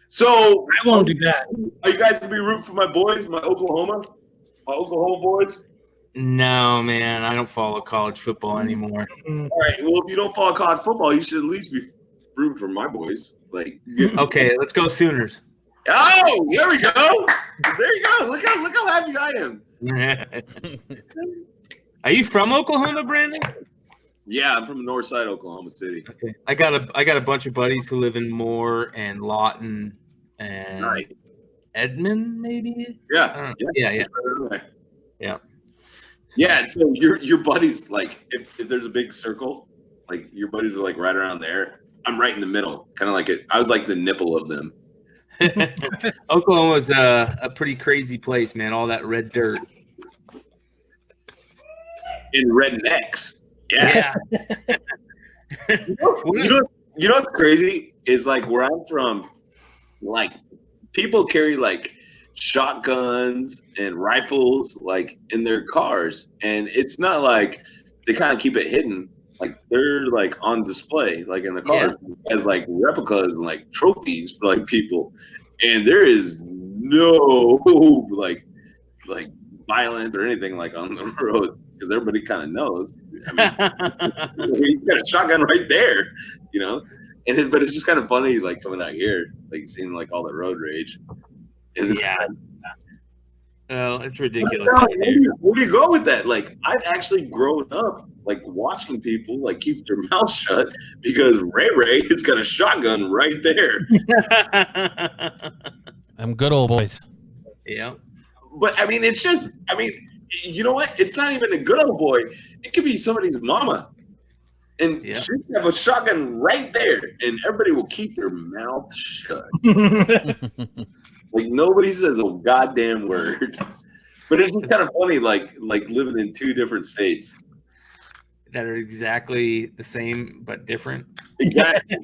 So I won't do that. Are you guys gonna be rooting for my boys, my Oklahoma boys? No, man, I don't follow college football anymore. All right. Well, if you don't follow college football, you should at least be rooting for my boys. Like, Okay, let's go Sooners. oh, there we go. There you go. Look how happy I am. Are you from Oklahoma, Brandon? Yeah, I'm from North Side, Oklahoma City. Okay. I got a bunch of buddies who live in Moore and Lawton and Nice. Edmond, maybe. Yeah. Yeah. Yeah. So your buddies, like, if there's a big circle, like your buddies are like right around there. I'm right in the middle, kind of like it. I was like the nipple of them. Oklahoma's a pretty crazy place, man. All that red dirt. In rednecks. Yeah. Yeah. You know what's crazy is like where I'm from, like people carry like shotguns and rifles like in their cars, and it's not like they kind of keep it hidden. Like they're like on display, like in the cars as like replicas and like trophies for like people, and there is no like violence or anything like on the roads because everybody kind of knows. I mean, you got a shotgun right there, you know. But it's just kind of funny, like coming out here, like seeing like all the road rage. And it's Well, it's ridiculous. where do you go with that? Like, I've actually grown up like watching people like keep their mouth shut because Ray has got a shotgun right there. Them good old boys. Yeah. But I mean, it's just, you know what? It's not even a good old boy. It could be somebody's mama. And she could have a shotgun right there, and everybody will keep their mouth shut. Like nobody says a goddamn word. But it's just kind of funny, like living in two different states that are exactly the same but different. Exactly.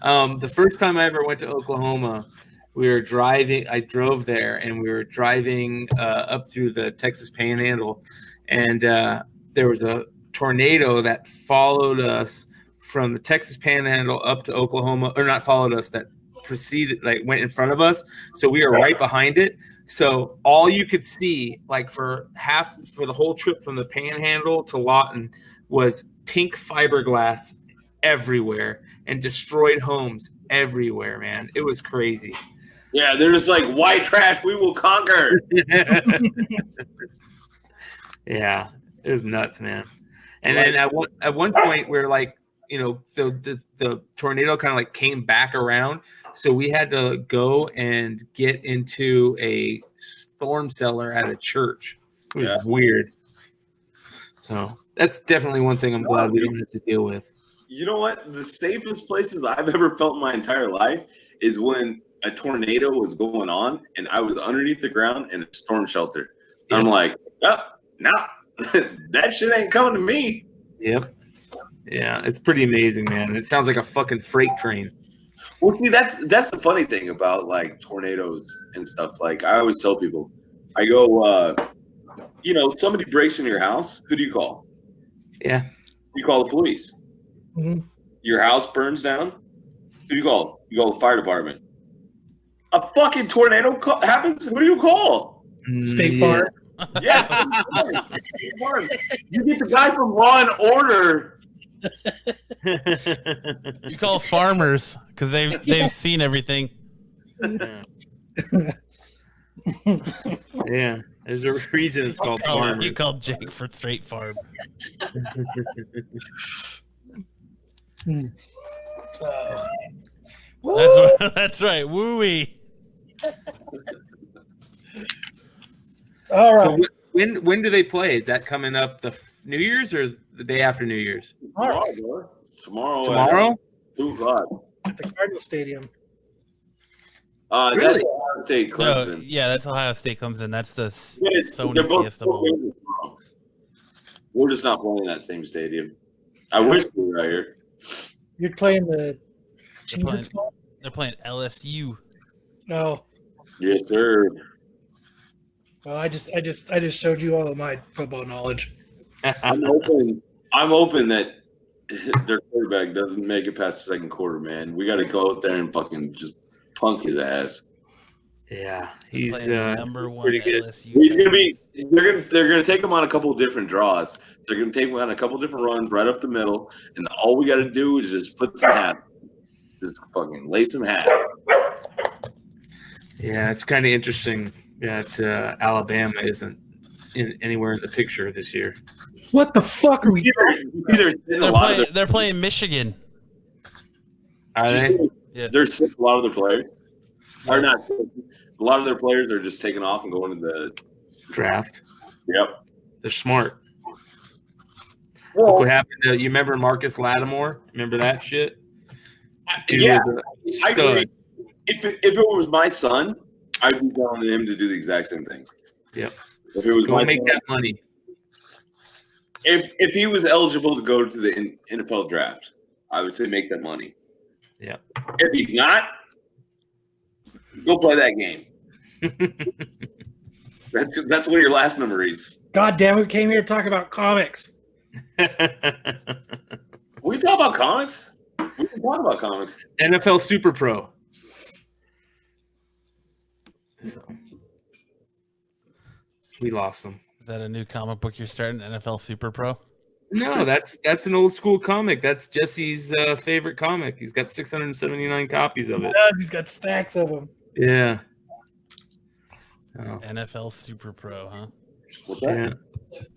The first time I ever went to Oklahoma, we were driving. I drove there, and we were driving up through the Texas Panhandle, and there was a tornado that followed us from the Texas Panhandle up to Oklahoma, or not followed us, that proceeded, like went in front of us. So we were right behind it. So all you could see, like for the whole trip from the Panhandle to Lawton, was pink fiberglass everywhere and destroyed homes everywhere, man. It was crazy. Yeah, they're just like, white trash, we will conquer. Yeah, it was nuts, man. And then at one point, we're like, you know, the tornado kind of like came back around. So we had to go and get into a storm cellar at a church. It was weird. So that's definitely one thing I'm glad we don't have to deal with. You know what? The safest places I've ever felt in my entire life is when a tornado was going on, and I was underneath the ground in a storm shelter. And I'm like, oh, no, that shit ain't coming to me. Yep. Yeah, it's pretty amazing, man. It sounds like a fucking freight train. Well, see, that's the funny thing about like tornadoes and stuff. Like I always tell people, I go, somebody breaks into your house. Who do you call? Yeah. You call the police. Mhm. Your house burns down. Who do you call? You call the fire department. A fucking tornado happens. Who do you call? State Farm. Yes. You get the guy from Law and Order. You call farmers because they've seen everything. Yeah, there's a reason it's called farmers. You called Jake for Straight Farm. That's right. Woo-wee. All right. So when do they play? Is that coming up the New Year's or the day after New Year's? Tomorrow. Tomorrow? 2:00 At the Cardinal Stadium. Really? That's Ohio State Clemson. No, yeah, that's Ohio State Clemson. That's the They're Sony both Fiesta Bowl. We're just not playing that same stadium. I wish we were right here. You're playing the Cheez-Its Bowl? They're playing LSU. No. Yes, sir. Well, I just showed you all of my football knowledge. I'm hoping that their quarterback doesn't make it past the second quarter, man. We got to go out there and fucking just punk his ass. Yeah, he's Playing the number one pretty good. LSU. He's gonna be. They're gonna take him on a couple of different draws. They're gonna take him on a couple of different runs right up the middle, and all we got to do is just put some hat, just fucking lay some hat. Yeah, it's kind of interesting that Alabama isn't anywhere in the picture this year. What the fuck are we doing? They're playing Michigan. Are they? Yeah. They're sick. A lot of their players are not. A lot of their players are just taking off and going to the Draft. Yep. They're smart. Well, Look what happened to, you remember Marcus Lattimore? Remember that shit? Dude yeah, was a I stud. agree. If it was my son, I'd be telling him to do the exact same thing. Yep. If it was Go my make son, that money. if he was eligible to go to the NFL draft, I would say make that money. Yeah. If he's not, go play that game. That's one of your last memories. God damn it, we came here to talk about comics. We talk about comics. We can talk about comics. NFL Super Pro. So, we lost him. Is that a new comic book you're starting? NFL Super Pro? No, that's an old school comic. That's Jesse's favorite comic. He's got 679 copies of it. He's got stacks of them. Yeah. Oh, NFL Super Pro, huh? What's yeah.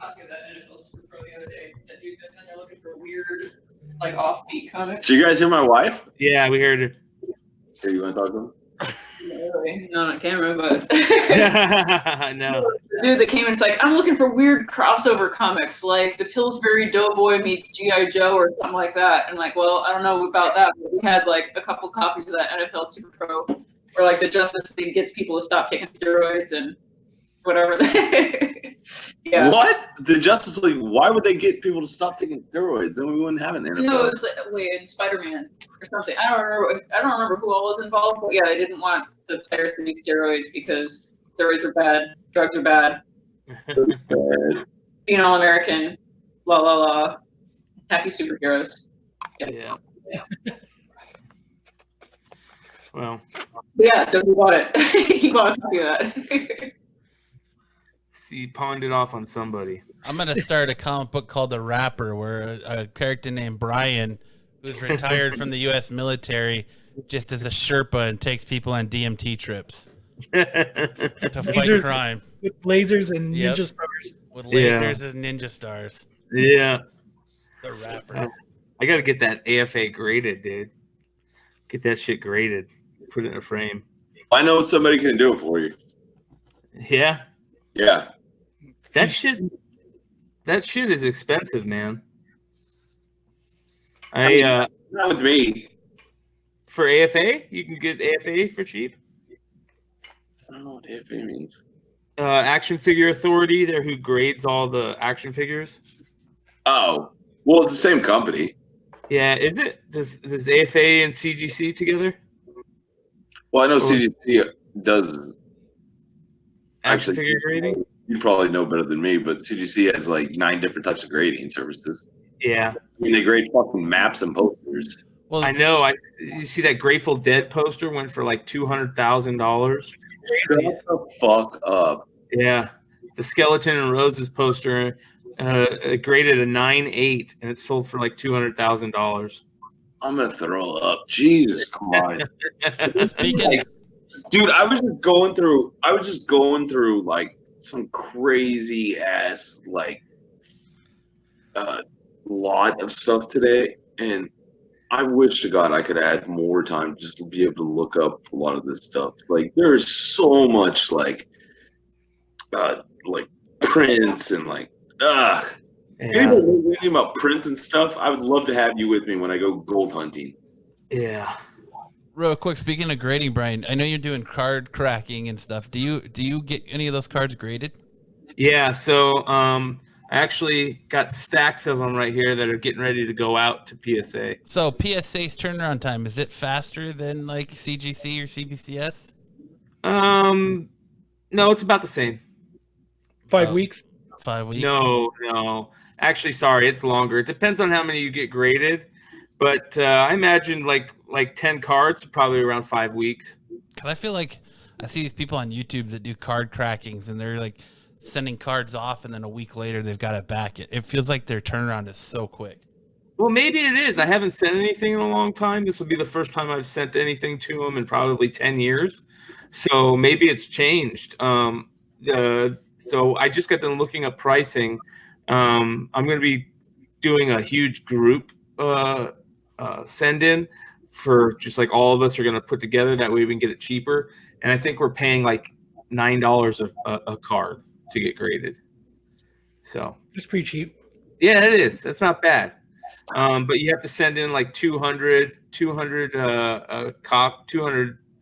Copy of that NFL Super Pro the other day. That dude that's in there looking for weird, like offbeat comics. Did you guys hear my wife? Yeah, we heard it. Here, you want to talk to him? Really, not on camera, but No. the dude that came in, it's like, I'm looking for weird crossover comics, like the Pillsbury Doughboy meets G.I. Joe or something like that. And like, well, I don't know about that, but we had like a couple copies of that NFL Super Pro where like the Justice League gets people to stop taking steroids and whatever. Yeah. What? The Justice League, why would they get people to stop taking steroids? Then we wouldn't have an NFL. No, it was like, in Spider-Man or something. I don't remember who all was involved, but yeah, they didn't want the players to do steroids because steroids are bad, drugs are bad. Being all American, la la la, happy superheroes. Yeah. Well, Yeah, so he bought it. He bought a copy of that. he pawned it off on somebody. I'm going to start a comic book called The Rapper, where a character named Brian, who's retired from the U.S. military, just as a Sherpa and takes people on DMT trips to fight crime. With lasers and Yep. ninja stars. With lasers and ninja stars. Yeah. The Rapper. I got to get that AFA graded, dude. Get that shit graded. Put it in a frame. I know somebody can do it for you. Yeah. Yeah. That shit is expensive, man. Not with me. For AFA, you can get AFA for cheap. I don't know what AFA means. Action Figure Authority, they're who grades all the action figures. Oh, well, it's the same company. Yeah, is it? Does AFA and CGC together? Well, I know CGC does. Action Actually, figure grading? you probably know better than me, but CGC has like 9 different types of grading services. Yeah. I mean, they grade fucking maps and posters. Well, I know. You see that Grateful Dead poster went for like $200,000. Shut the fuck up. Yeah, the Skeleton and Roses poster it graded a 9.8, and it sold for like $200,000. I'm gonna throw up. Jesus Christ. speaking, Dude, I was just going through like some crazy ass like lot of stuff today, and I wish to God I could add more time just to be able to look up a lot of this stuff. Like there is so much like prints and like anybody knows anything about prints and stuff, I would love to have you with me when I go gold hunting. Yeah. real quick, speaking of grading, Brian, I know you're doing card cracking and stuff. Do you get any of those cards graded? Yeah, so I actually got stacks of them right here that are getting ready to go out to PSA. So PSA's turnaround time, is it faster than like CGC or CBCS? No, it's about the same. 5 weeks? 5 weeks? No. Actually, sorry, it's longer. It depends on how many you get graded, but I imagine like 10 cards, probably around 5 weeks. Cause I feel like I see these people on YouTube that do card crackings, and they're like sending cards off, and then a week later they've got it back. It feels like their turnaround is so quick. Well, maybe it is. I haven't sent anything in a long time. This will be the first time I've sent anything to them in probably 10 years. So maybe it's changed. So I just got done looking up pricing. I'm going to be doing a huge group send-in for just like all of us are going to put together. That way we can get it cheaper. And I think we're paying like $9 a card to get graded. So it's pretty cheap. Yeah, it is. That's not bad. But you have to send in like 200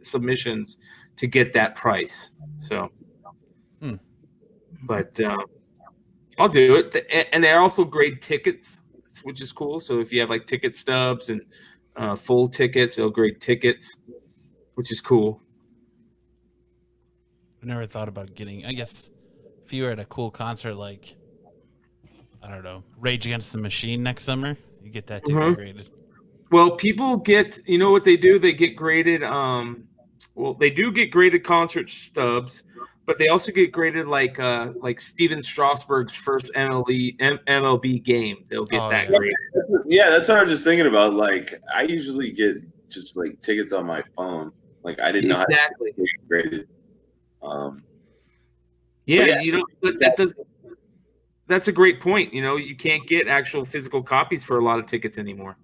submissions to get that price. So, but I'll do it. And they also grade tickets, which is cool. So if you have like ticket stubs and full tickets, they'll grade tickets, which is cool. I never thought about getting, I guess if you were at a cool concert like, I don't know, Rage Against the Machine next summer, you get that ticket graded. Well, people get, you know what they do? They get graded. Well, they do get graded concert stubs, but they also get graded like Steven Strasburg's first MLB game. They'll get that graded. Yeah, that's what I was just thinking about. Like, I usually get just like tickets on my phone. Like, I didn't know how to get graded. Yeah, you know, but that does. That's a great point. You know, you can't get actual physical copies for a lot of tickets anymore.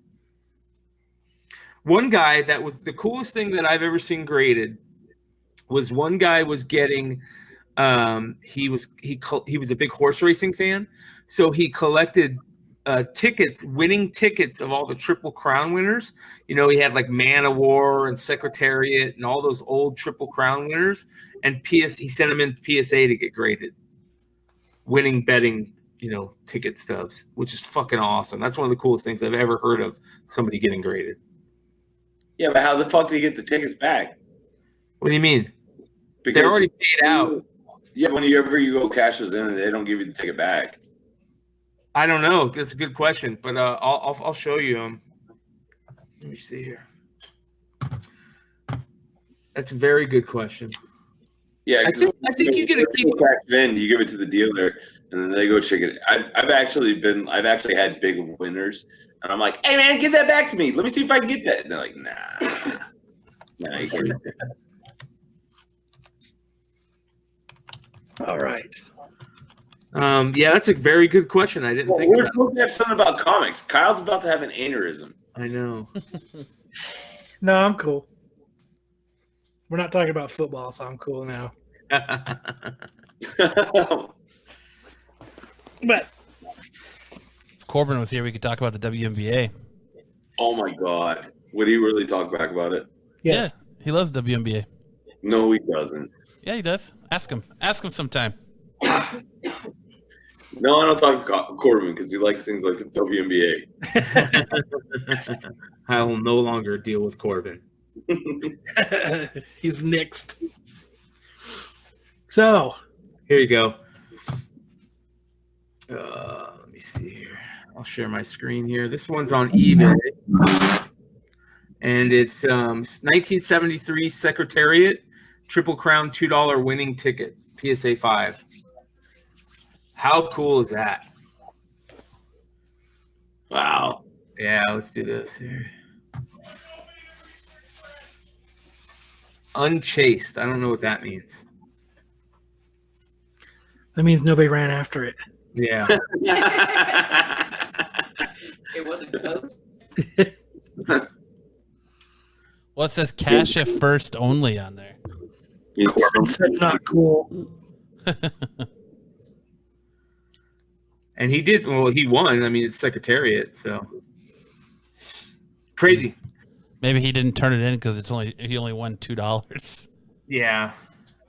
One guy that was the coolest thing that I've ever seen graded was one guy was getting he was a big horse racing fan, so he collected tickets, winning tickets of all the Triple Crown winners. You know, he had like Man of War and Secretariat and all those old Triple Crown winners, and he sent them in PSA to get graded. Winning betting, you know, ticket stubs, which is fucking awesome. That's one of the coolest things I've ever heard of somebody getting graded. Yeah, but how the fuck do you get the tickets back? What do you mean? Because they're already paid out. Yeah, whenever you go cash those in, they don't give you the ticket back. I don't know. That's a good question, but I'll show you them. Let me see here. That's a very good question. Yeah, I think you get a keep cash in. You give it to the dealer, and then they go check it. I've actually had big winners, and I'm like, hey man, give that back to me. Let me see if I can get that. And they're like, nah, you can't. All right. Yeah, that's a very good question. I didn't think we're about supposed to have something about comics. Kyle's about to have an aneurysm. I know. No, I'm cool. We're not talking about football, so I'm cool now. But if Corbin was here, we could talk about the WNBA. Oh my god. Would he really talk back about it? Yes. Yeah, he loves WNBA. No, he doesn't. Yeah, he does. Ask him. Ask him sometime. No, I don't talk to Corbin because he likes things like the WNBA. I will no longer deal with Corbin. He's nixed. So here you go. Let me see here. I'll share my screen here. This one's on eBay. And it's 1973 Secretariat Triple Crown $2 winning ticket, PSA 5. How cool is that? Wow. Yeah, let's do this here. Unchased. I don't know what that means. that means nobody ran after it. Yeah. It wasn't close. Well, it says cash if first only on there. Corbin said not cool. And he did. Well, he won. I mean, it's Secretariat, so crazy. Maybe he didn't turn it in because he only won $2. Yeah.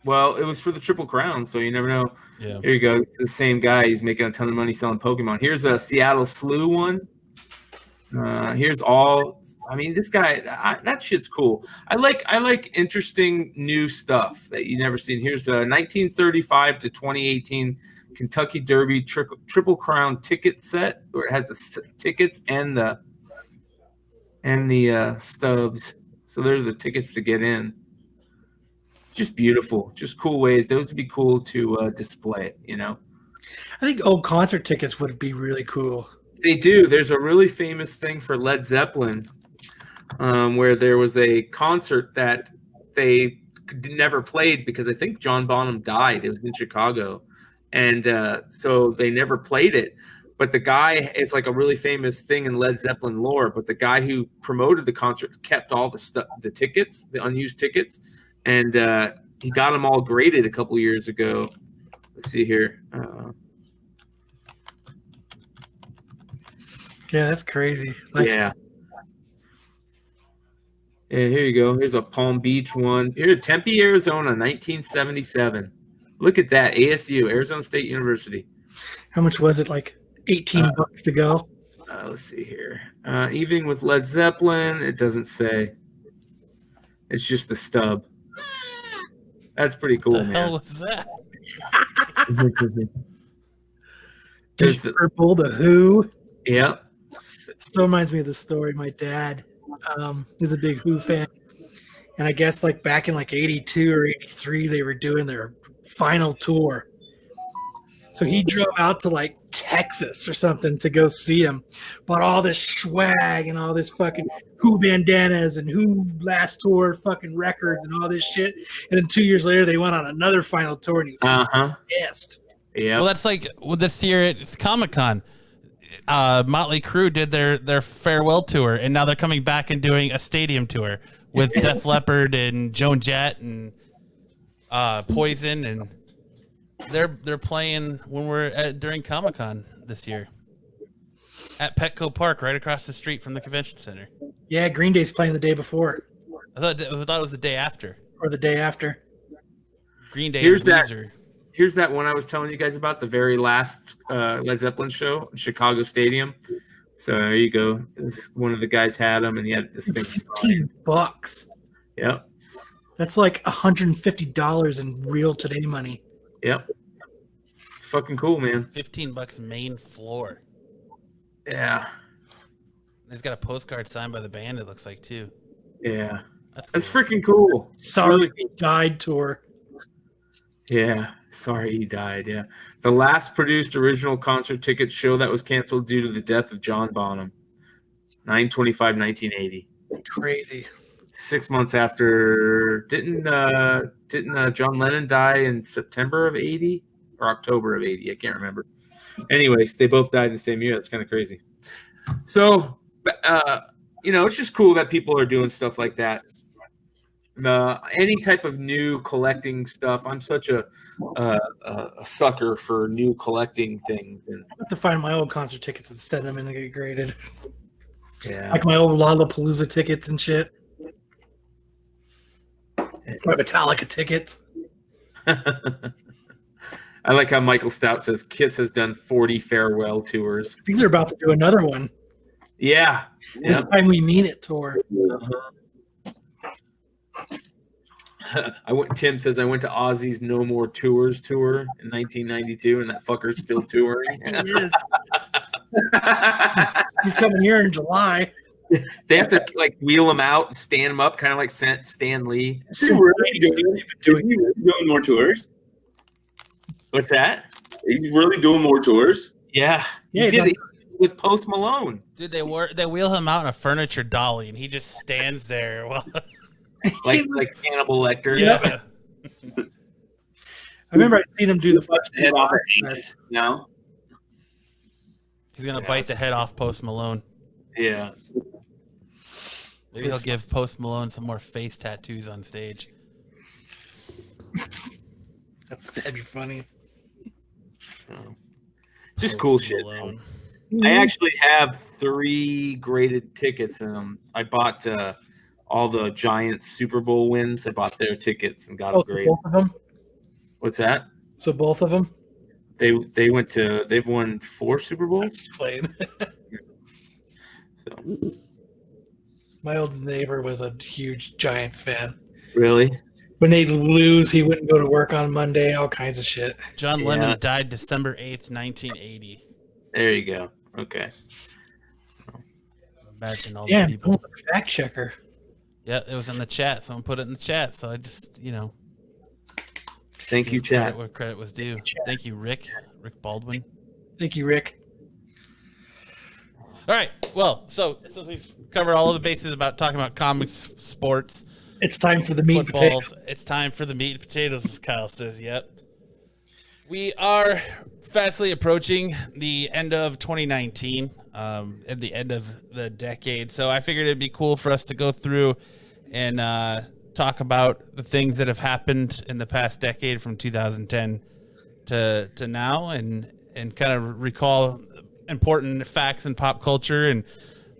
Well, it was for the Triple Crown, so you never know. Yeah. Here you go. It's the same guy. He's making a ton of money selling Pokemon. Here's a Seattle Slew one. Here's all. I mean, this guy. That shit's cool. I like interesting new stuff that you never seen. Here's a 1935 to 2018 Kentucky Derby Triple Crown ticket set, where it has the tickets and the stubs. So there's the tickets to get in. Just beautiful, just cool ways. Those would be cool to display. You know, I think old concert tickets would be really cool. They do. There's a really famous thing for Led Zeppelin, where there was a concert that they never played because I think John Bonham died. It was in Chicago, and so they never played it. But the guy, it's like a really famous thing in Led Zeppelin lore. But the guy who promoted the concert kept all the tickets, the unused tickets, and he got them all graded a couple years ago. Let's see here. Yeah, that's crazy. Yeah. And here you go. Here's a Palm Beach one. Here, Tempe, Arizona, 1977. Look at that. ASU, Arizona State University. How much was it? Like $18 to go? Let's see here. Evening with Led Zeppelin. It doesn't say. It's just the stub. That's pretty cool, What the man. hell was that? There's Deep Purple, The Who. Yep. Still reminds me of the story. My dad is a big Who fan. And I guess like back in like 82 or 83, they were doing their final tour. So he drove out to like Texas or something to go see him. Bought all this swag and all this fucking Who bandanas and Who last tour fucking records and all this shit. And then 2 years later, they went on another final tour and he was pissed. Yeah. Well, that's like this year it's Comic-Con. Motley Crue did their farewell tour, and now they're coming back and doing a stadium tour with Def Leppard and Joan Jett and Poison, and they're playing when we're during Comic-Con this year at Petco Park, right across the street from the convention center. Yeah, Green Day's playing the day before I thought it was the day after. or the day after. Green Day. Here's and that. Weezer. Here's that one I was telling you guys about, the very last Led Zeppelin show in Chicago Stadium. So there you go. One of the guys had them, and he had this thing. $15. Yep. That's like $150 in real today money. Yep. Fucking cool, man. $15 main floor. Yeah. He's got a postcard signed by the band, it looks like, too. Yeah. That's freaking cool. Sorry, Really he died tour. Yeah. Sorry he died. Yeah. The last produced original concert ticket show that was canceled due to the death of John Bonham. 9/25/1980. Crazy. 6 months after, didn't John Lennon die in September of 80 or October of 80? I can't remember. Anyways, they both died in the same year. That's kind of crazy. So, it's just cool that people are doing stuff like that. Any type of new collecting stuff. I'm such a sucker for new collecting things. And I have to find my old concert tickets instead. I'm going to get graded. Yeah. Like my old Lollapalooza tickets and shit. My Metallica tickets. I like how Michael Stout says Kiss has done 40 farewell tours. I think they're about to do another one. Yeah. This time we mean it tour. Tim says I went to Ozzy's No More Tours tour in 1992, and that fucker's still touring. He is. He's coming here in July. They have to like wheel him out and stand him up, kind of like Stan Lee. Is he really doing more tours? What's that? He's really doing more tours? Yeah, Yeah, he he's did it with Post Malone. Dude, they wheel him out in a furniture dolly, and he just stands there. While... like Hannibal Lecter. Yeah. I remember I seen him do the Head off now. He's gonna bite the head off Post Malone. Yeah. Maybe he'll give Post Malone some more face tattoos on stage. That'd be funny. Just Post cool shit. Malone. I actually have 3 graded tickets. I bought all the Giants Super Bowl wins. I bought their tickets and got them So graded. both of them? What's that? So both of them? They've won 4 Super Bowls. Just playing. So. My old neighbor was a huge Giants fan. Really? When they'd lose, he wouldn't go to work on Monday, all kinds of shit. John Lennon died December 8th, 1980. There you go. Okay. Imagine all Yeah, the people. fact checker. Yeah, it was in the chat. Someone put it in the chat, so I just, Thank you, chat. Where credit was due. Thank you, Rick Baldwin. Thank you, Rick. All right. Well, so since we've covered all of the bases about talking about comics, sports, It's time for the meat and footballs, potatoes. it's time for the meat and potatoes, as Kyle says. Yep. We are fastly approaching the end of 2019, at the end of the decade. So I figured it'd be cool for us to go through and talk about the things that have happened in the past decade from 2010 to now, and kind of recall important facts in pop culture and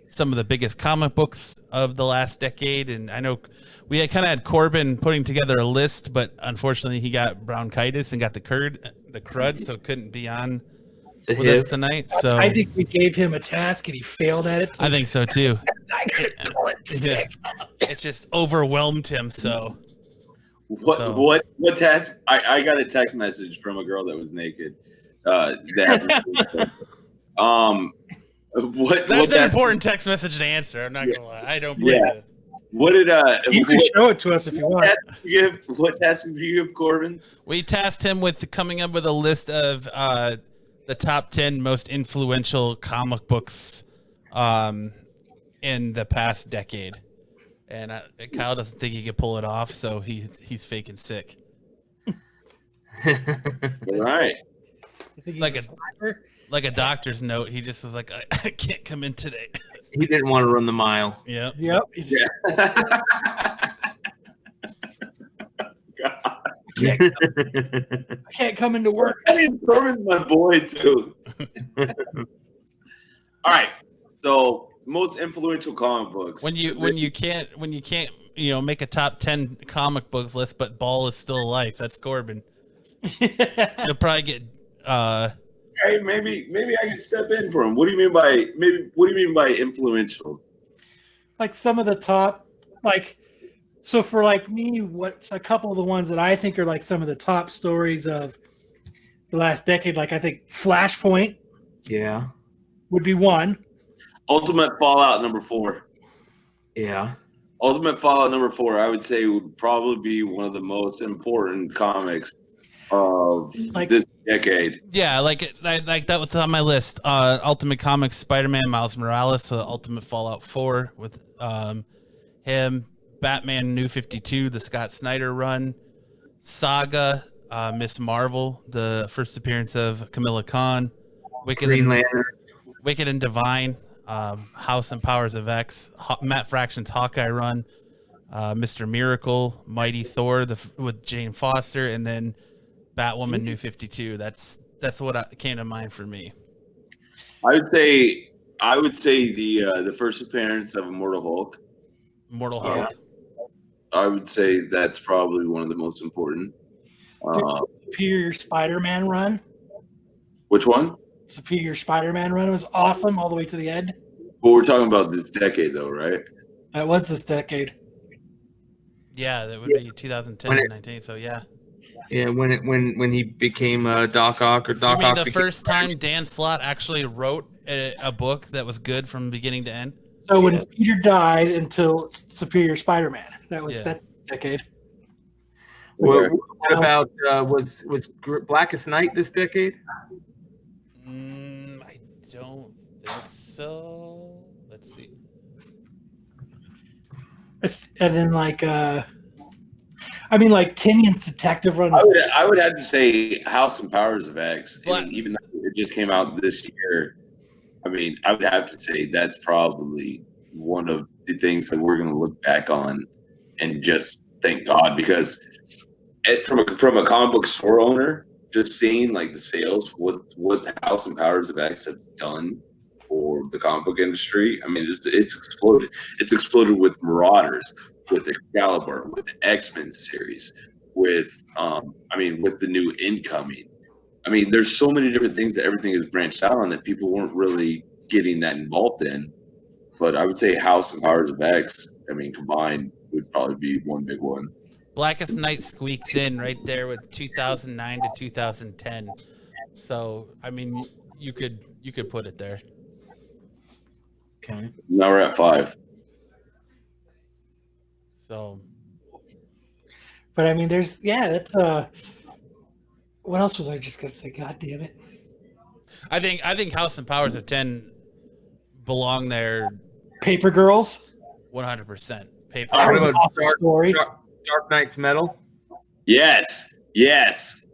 some of the biggest comic books of the last decade. And I know we had Corbin putting together a list, but unfortunately he got bronchitis and got the crud, so couldn't be on with us tonight. So I think we gave him a task and he failed at it. So I think so too. I gotta call it sick. It just overwhelmed him. So What task? I got a text message from a girl that was naked. That's an important text message to answer. I'm not gonna lie. I don't believe it. What did you can show it to us if you want. What task did you give Corbin? We tasked him with coming up with a list of the top 10 most influential comic books in the past decade, and Kyle doesn't think he could pull it off, so he's faking sick. All right. Like a doctor's note, he just was like, I can't come in today. He didn't want to run the mile. Yep. Yeah. I can't come into work. I mean, Corbin's my boy too. All right. So most influential comic books. When you can't make a top 10 comic book list, but Ball is still alive. That's Corbin. You'll probably get. Hey, maybe I can step in for him. What do you mean by influential? Like some of the top, so for me, what's a couple of the ones that I think are like some of the top stories of the last decade? Like I think Flashpoint, would be one. Ultimate Fallout number 4. Yeah. Ultimate Fallout number 4, I would say, would probably be one of the most important comics of this decade. Yeah, like that was on my list. Ultimate Comics, Spider-Man, Miles Morales, Ultimate Fallout 4 with him, Batman New 52, the Scott Snyder run, Saga, Miss Marvel, the first appearance of Kamala Khan, Wicked and Divine, House and Powers of X, Matt Fraction's Hawkeye run, Mr. Miracle, Mighty Thor with Jane Foster, and then Batwoman New 52. That's what came to mind for me. I would say I would say the first appearance of Immortal Hulk. Mortal Hulk. I would say that's probably one of the most important. Superior Spider-Man run. Which one? Superior Spider-Man run was awesome all the way to the end. Well, we're talking about this decade, though, right? That was this decade. Yeah, that would be 2010 and 19. So yeah. Yeah, when he became Doc Ock or Doc You mean Ock. the first time Dan Slott actually wrote a book that was good from beginning to end? So when Peter died until Superior Spider-Man, that was Yeah. that decade. What about was Blackest Night this decade? I don't think so. Let's see. And then like Tinian's Detective Run. I would have to say House and Powers of X. I mean, even though it just came out this year, I mean, I would have to say that's probably one of the things that we're going to look back on and just thank God, because from a comic book store owner, just seeing like the sales, what House and Powers of X have done for the comic book industry. I mean, it's exploded. It's exploded with Marauders, with Excalibur, with the X-Men series, with with the new Incoming. I mean, there's so many different things that everything is branched out on that people weren't really getting that involved in. But I would say House and Powers of X, I mean, combined would probably be one big one. Blackest Night squeaks in right there with 2009 to 2010. So, I mean, you could put it there. Okay. Now we're at 5. So, but I mean, that's what else was I just gonna say? God damn it! I think House and Powers of 10 belong there. Paper Girls. 100%. Paper What Girls. about Dark Knight's Metal? Yes. Yes.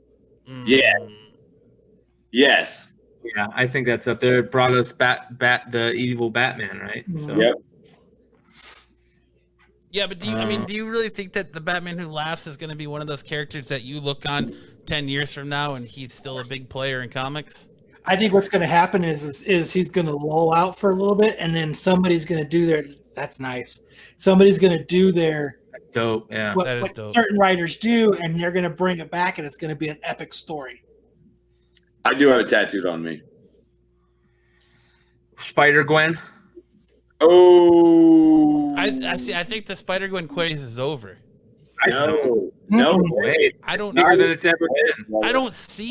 Yes. Yeah, I think that's up there. It brought us the evil Batman, right? So. Yep. Yeah, but do you really think that the Batman Who Laughs is going to be one of those characters that you look on 10 years from now and he's still a big player in comics? I think what's going to happen is he's going to lull out for a little bit, and then somebody's going to do their. That's nice. Somebody's going to do their. That's dope. Yeah, what that is dope. Certain writers do, and they're going to bring it back, and it's going to be an epic story. I do have it tattooed on me. Spider-Gwen. Oh, I see. I think the Spider-Gwen craze is over. No way. I don't. Bigger than it's ever been. I don't see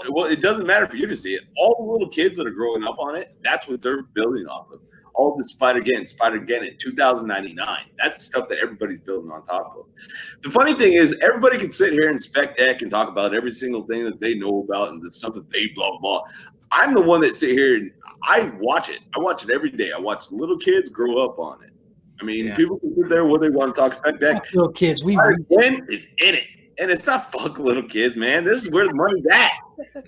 well, it doesn't matter for you to see it. All the little kids that are growing up on it, that's what they're building off of. All the Spider-Gwen in 2099. That's the stuff that everybody's building on top of. The funny thing is, everybody can sit here and spec deck and talk about every single thing that they know about and the stuff that they blah, blah. I'm the one that sit here and I watch it. I watch it every day. I watch little kids grow up on it. I mean, people can sit there what they want to talk spec deck. Little kids, Spider-Gwen is in it. And it's not fuck little kids, man. This is where the money's at.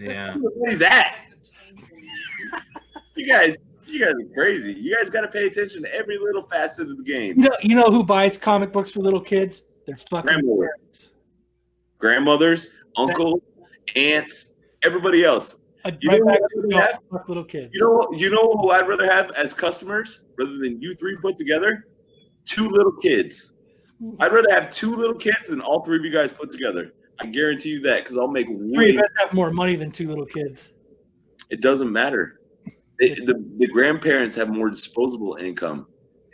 Yeah. Where the money's at. You guys are crazy. You guys got to pay attention to every little facet of the game. You know who buys comic books for little kids? They're fucking parents. Grandmothers, uncles, aunts, everybody else. Little kids. You know who I'd rather have as customers rather than you three put together? 2 little kids. I'd rather have 2 little kids than all 3 of you guys put together. I guarantee you that, because I'll make 3 of us have more money than 2 little kids. It doesn't matter. The grandparents have more disposable income.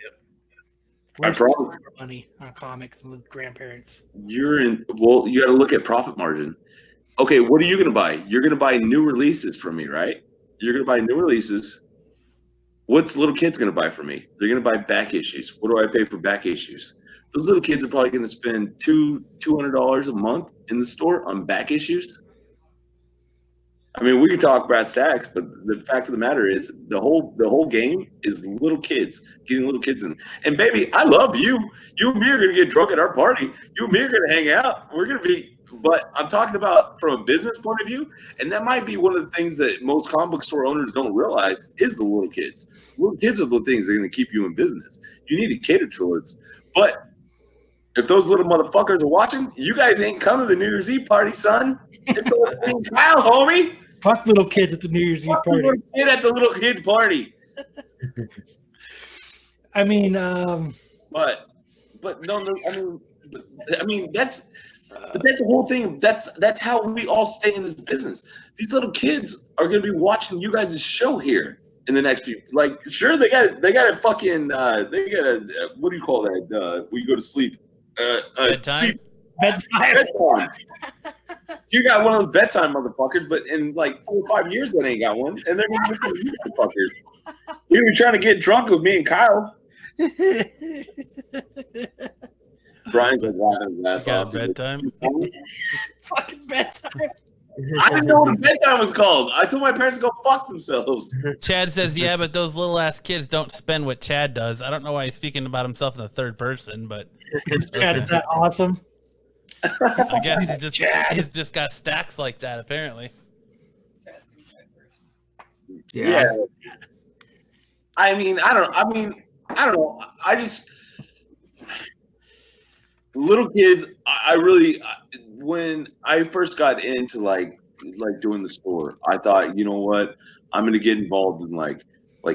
Yep. I promise. More money on comics than the grandparents. You got to look at profit margin. Okay, what are you going to buy? You're going to buy new releases from me, right? You're going to buy new releases. What's little kids going to buy from me? They're going to buy back issues. What do I pay for back issues? Those little kids are probably going to spend $200 a month in the store on back issues. I mean, we can talk brass tacks, but the fact of the matter is the whole game is little kids, getting little kids in. And baby, I love you. You and me are going to get drunk at our party. You and me are going to hang out. We're going to be, but I'm talking about from a business point of view, and that might be one of the things that most comic book store owners don't realize is the little kids. Little kids are the things that are going to keep you in business. You need to cater towards. But if those little motherfuckers are watching, you guys ain't coming to the New Year's Eve party, son. It's Kyle, homie. Fuck little kids at the New Year's Eve Fuck the party. little kid at the little kid party. I mean, But no. I mean that's the whole thing. That's how we all stay in this business. These little kids are gonna be watching you guys' show here in the next few. Like, sure, they got a fucking they got a what do you call that? When you go to sleep, Bedtime? bedtime. You got one of those bedtime motherfuckers, but in like 4 or 5 years, that ain't got one, and they're gonna listen to you motherfuckers. You were trying to get drunk with me and Kyle. Brian's like laughing his ass Got off. bedtime. fucking bedtime. I didn't know what a bedtime was called. I told my parents to go fuck themselves. Chad says, "Yeah, but those little ass kids don't spend what Chad does." I don't know why he's speaking about himself in the third person, but Chad, is that awesome? I guess he's just got stacks like that apparently. Yeah. I mean, I don't know. I just little kids. I really, when I first got into like doing the store, I thought, you know what, I'm gonna get involved in like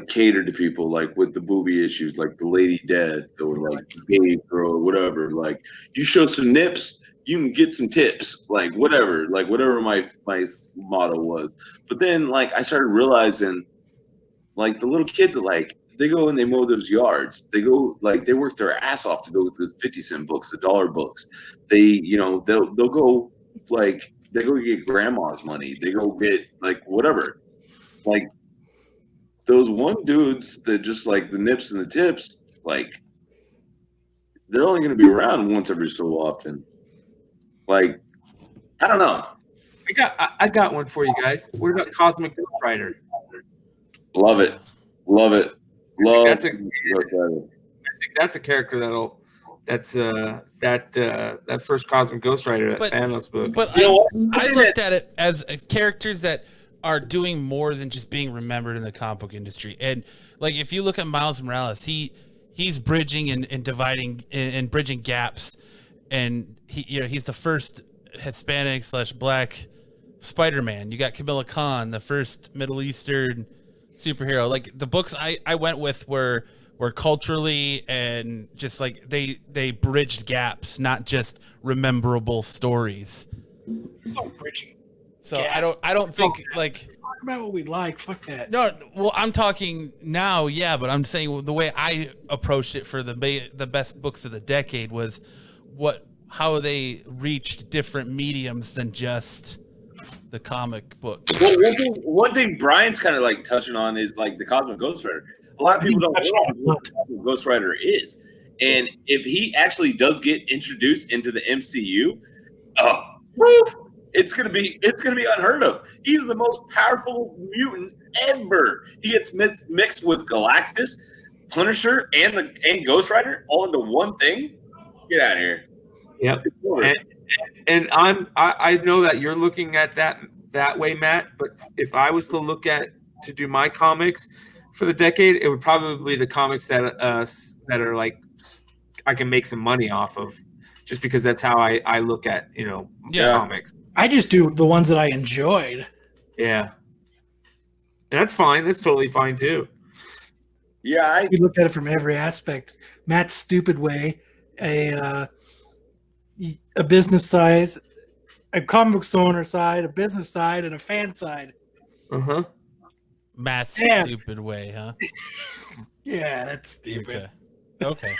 cater to people like with the booby issues, like the Lady Death or like gay girl or whatever. Like, you show some nips, you can get some tips, like whatever my motto was. But then like I started realizing, like, the little kids are like, they go and they mow those yards. They go, like, they work their ass off to go with those 50-cent books, the dollar books. They, you know, they'll go, like, they go get grandma's money. They go get, like, whatever. Like, those one dudes that just, like, the nips and the tips, like, they're only going to be around once every so often. Like, I don't know. I got one for you guys. What about Cosmic Ghost Rider? Love it. Love it. Love I think that's a character that first Cosmic Ghost Rider, that Thanos book. But I looked at it as characters that are doing more than just being remembered in the comic book industry. And like, if you look at Miles Morales, he's bridging and dividing and bridging gaps, and he's the first Hispanic/Black Spider-Man. You got Kamala Khan, the first Middle Eastern superhero. Like, the books I went with were culturally and just like they bridged gaps, not just rememberable stories. Oh, bridging. So gaps. I don't think like talk about what we like. Fuck that. No, well, I'm talking now, yeah, but I'm saying the way I approached it for the best books of the decade was how they reached different mediums than just the comic book. Well, one thing Brian's kind of like touching on is like the Cosmic Ghost Rider. A lot of people don't know what the Cosmic Ghost Rider is, and if he actually does get introduced into the MCU, it's gonna be unheard of. He's the most powerful mutant ever. He gets mixed with Galactus, Punisher, and Ghost Rider all into one thing. Get out of here. Yep. And I know that you're looking at that way, Matt. But if I was to do my comics for the decade, it would probably be the comics that are like I can make some money off of, just because that's how I look at comics. I just do the ones that I enjoyed. Yeah, and that's fine. That's totally fine too. Yeah, we looked at it from every aspect. Matt's stupid way, a business side, a comic book owner side, a business side, and a fan side. Matt's stupid way, huh? Yeah, that's stupid. Okay.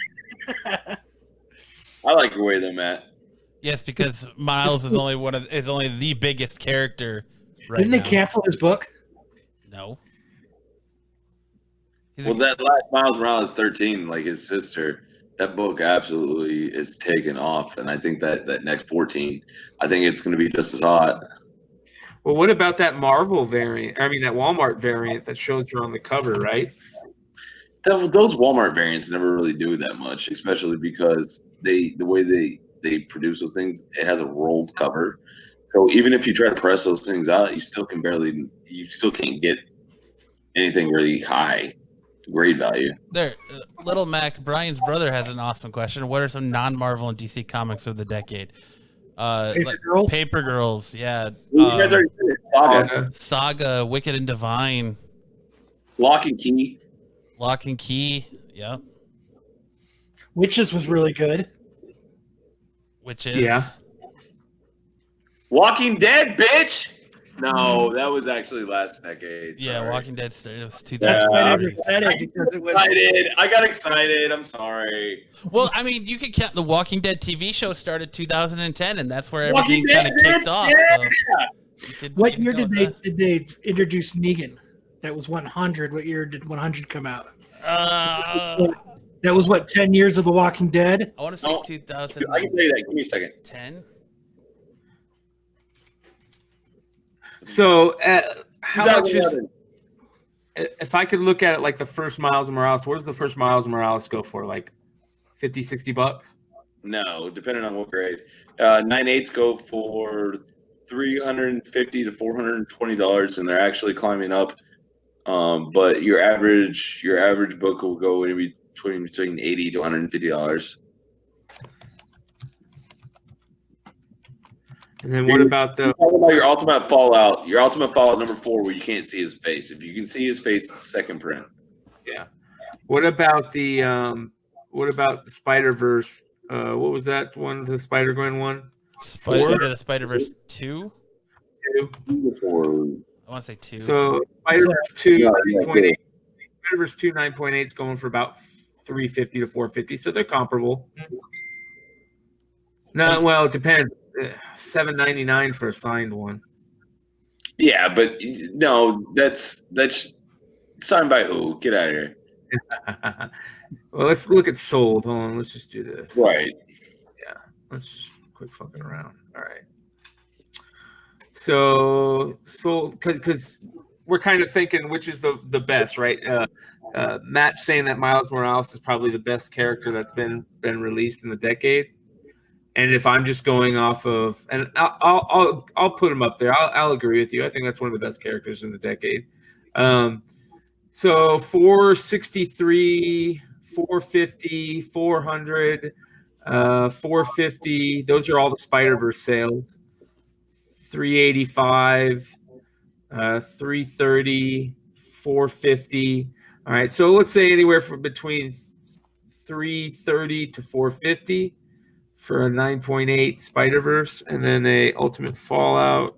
I like your way though, Matt. Yes, because Miles is only the biggest character right Didn't now. they cancel his book? No. That last Miles Morales 13, like his sister, that book absolutely is taken off, and I think that next 14, I think it's going to be just as hot. Well, what about that Marvel variant? I mean, that Walmart variant that shows her on the cover, right? Those Walmart variants never really do that much, especially because the way they produce those things, it has a rolled cover. So even if you try to press those things out, you still can't get anything really high grade value. There, Little Mac, Brian's brother has an awesome question. What are some non-Marvel and DC comics of the decade? Girls? Paper Girls, yeah. You guys already said it. Saga. Saga, Wicked and Divine, Lock and Key. Lock and Key, yeah. Witches was really good. Witches. Yeah. Walking Dead, bitch. No, that was actually last decade. Yeah, Sorry. Walking Dead started. It was That's why I 2000. never said it because it was. Excited. I got excited. I'm sorry. Well, I mean, you could count the Walking Dead TV show started 2010, and that's where Walking everything kind of Dead, kicked off. yeah. So you could- What you year could did go they with introduce Negan? That was 100. What year did 100 come out? that? That was what 10 years of The Walking Dead. I want to say No, 2010. I can tell you that. Give me a second. So, how much is? 2011. If I could look at it like the first Miles Morales, what does the first Miles Morales go for? Like $50-$60? No, depending on what grade. 9/8s go for $350 to $420, and they're actually climbing up. But your average book will go in between $80 to $150. And then what about the? Talking about your Ultimate Fallout number 4, where you can't see his face. If you can see his face, it's the second print. Yeah. What about the Spider-Verse? What was that one? The Spider-Gwen one? Into the Spider-Verse 2? 2. I want to say 2. So Spider-Verse 2, Yeah, 9.8. Spider-Verse 2, 9.8 is going for about $350 to $450. So they're comparable. No, well, it depends. $7.99 for a signed one. Yeah, but no, that's signed by who? Get out of here. Well, let's look at sold. Hold on, let's just do this. Right. Yeah, let's just quit fucking around. All right. So sold because we're kind of thinking which is the best, right? Matt's saying that Miles Morales is probably the best character that's been released in the decade. And if I'm just going off of, and I'll put him up there. I'll agree with you. I think that's one of the best characters in the decade. So 463, 450, 400, 450. Those are all the Spider-Verse sales. 385, 330, 450. All right. So let's say anywhere from between 330 to 450. For a 9.8 Spider-Verse, and then a Ultimate Fallout.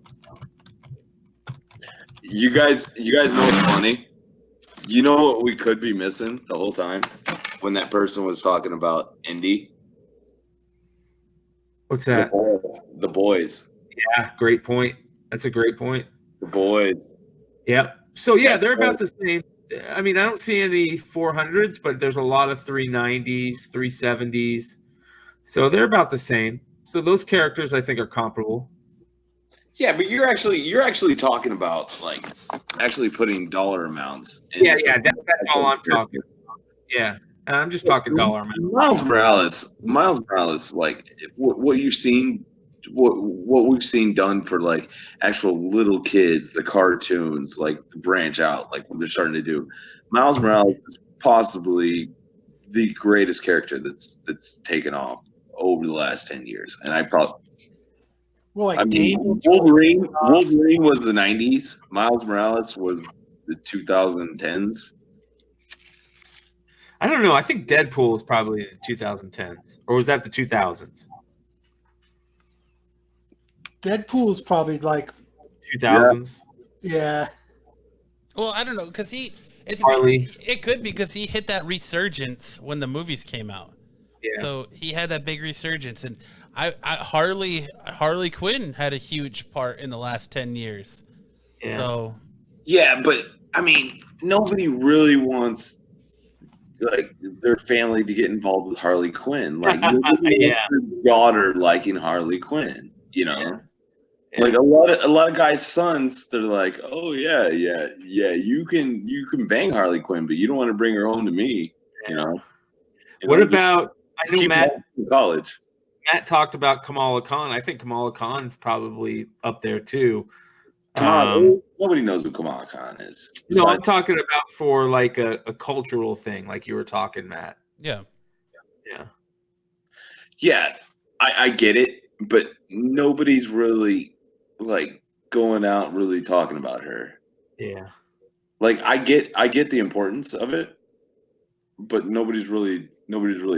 You guys know what's funny? You know what we could be missing the whole time when that person was talking about indie? What's that? The Boys. Yeah, great point. That's a great point. The Boys. Yep. So yeah, they're about the same. I mean, I don't see any 400s, but there's a lot of 390s, 370s. So they're about the same. So those characters, I think, are comparable. Yeah, but you're actually talking about like actually putting dollar amounts. Yeah, that's all I'm talking about. Yeah, I'm just talking dollar amount. Miles Morales, like what you've seen, what we've seen done for like actual little kids, the cartoons, like the branch out, like what they're starting to do. Miles Morales is possibly the greatest character that's taken off over the last 10 years, and Wolverine was the 90s. Miles Morales was the 2010s. I don't know. I think Deadpool is probably the 2010s, or was that the 2000s? Deadpool is probably like 2000s. Yeah. Well, I don't know because Harley. It could be because he hit that resurgence when the movies came out. Yeah. So he had that big resurgence, and Harley Quinn had a huge part in the last 10 years. Yeah. So yeah, but I mean, nobody really wants like their family to get involved with Harley Quinn. Like yeah. Your daughter liking Harley Quinn, you know. Yeah. Like a lot of guys' sons, they're like, oh yeah, you can bang Harley Quinn, but you don't want to bring her home to me, you know. What about? I know Matt. In college. Matt talked about Kamala Khan. I think Kamala Khan's probably up there too. Nobody knows who Kamala Khan is. No, I'm talking about for like a cultural thing, like you were talking, Matt. yeah. Yeah, I get it. but nobody's really like going out really talking about her. Yeah. Like I get the importance of it, but nobody's really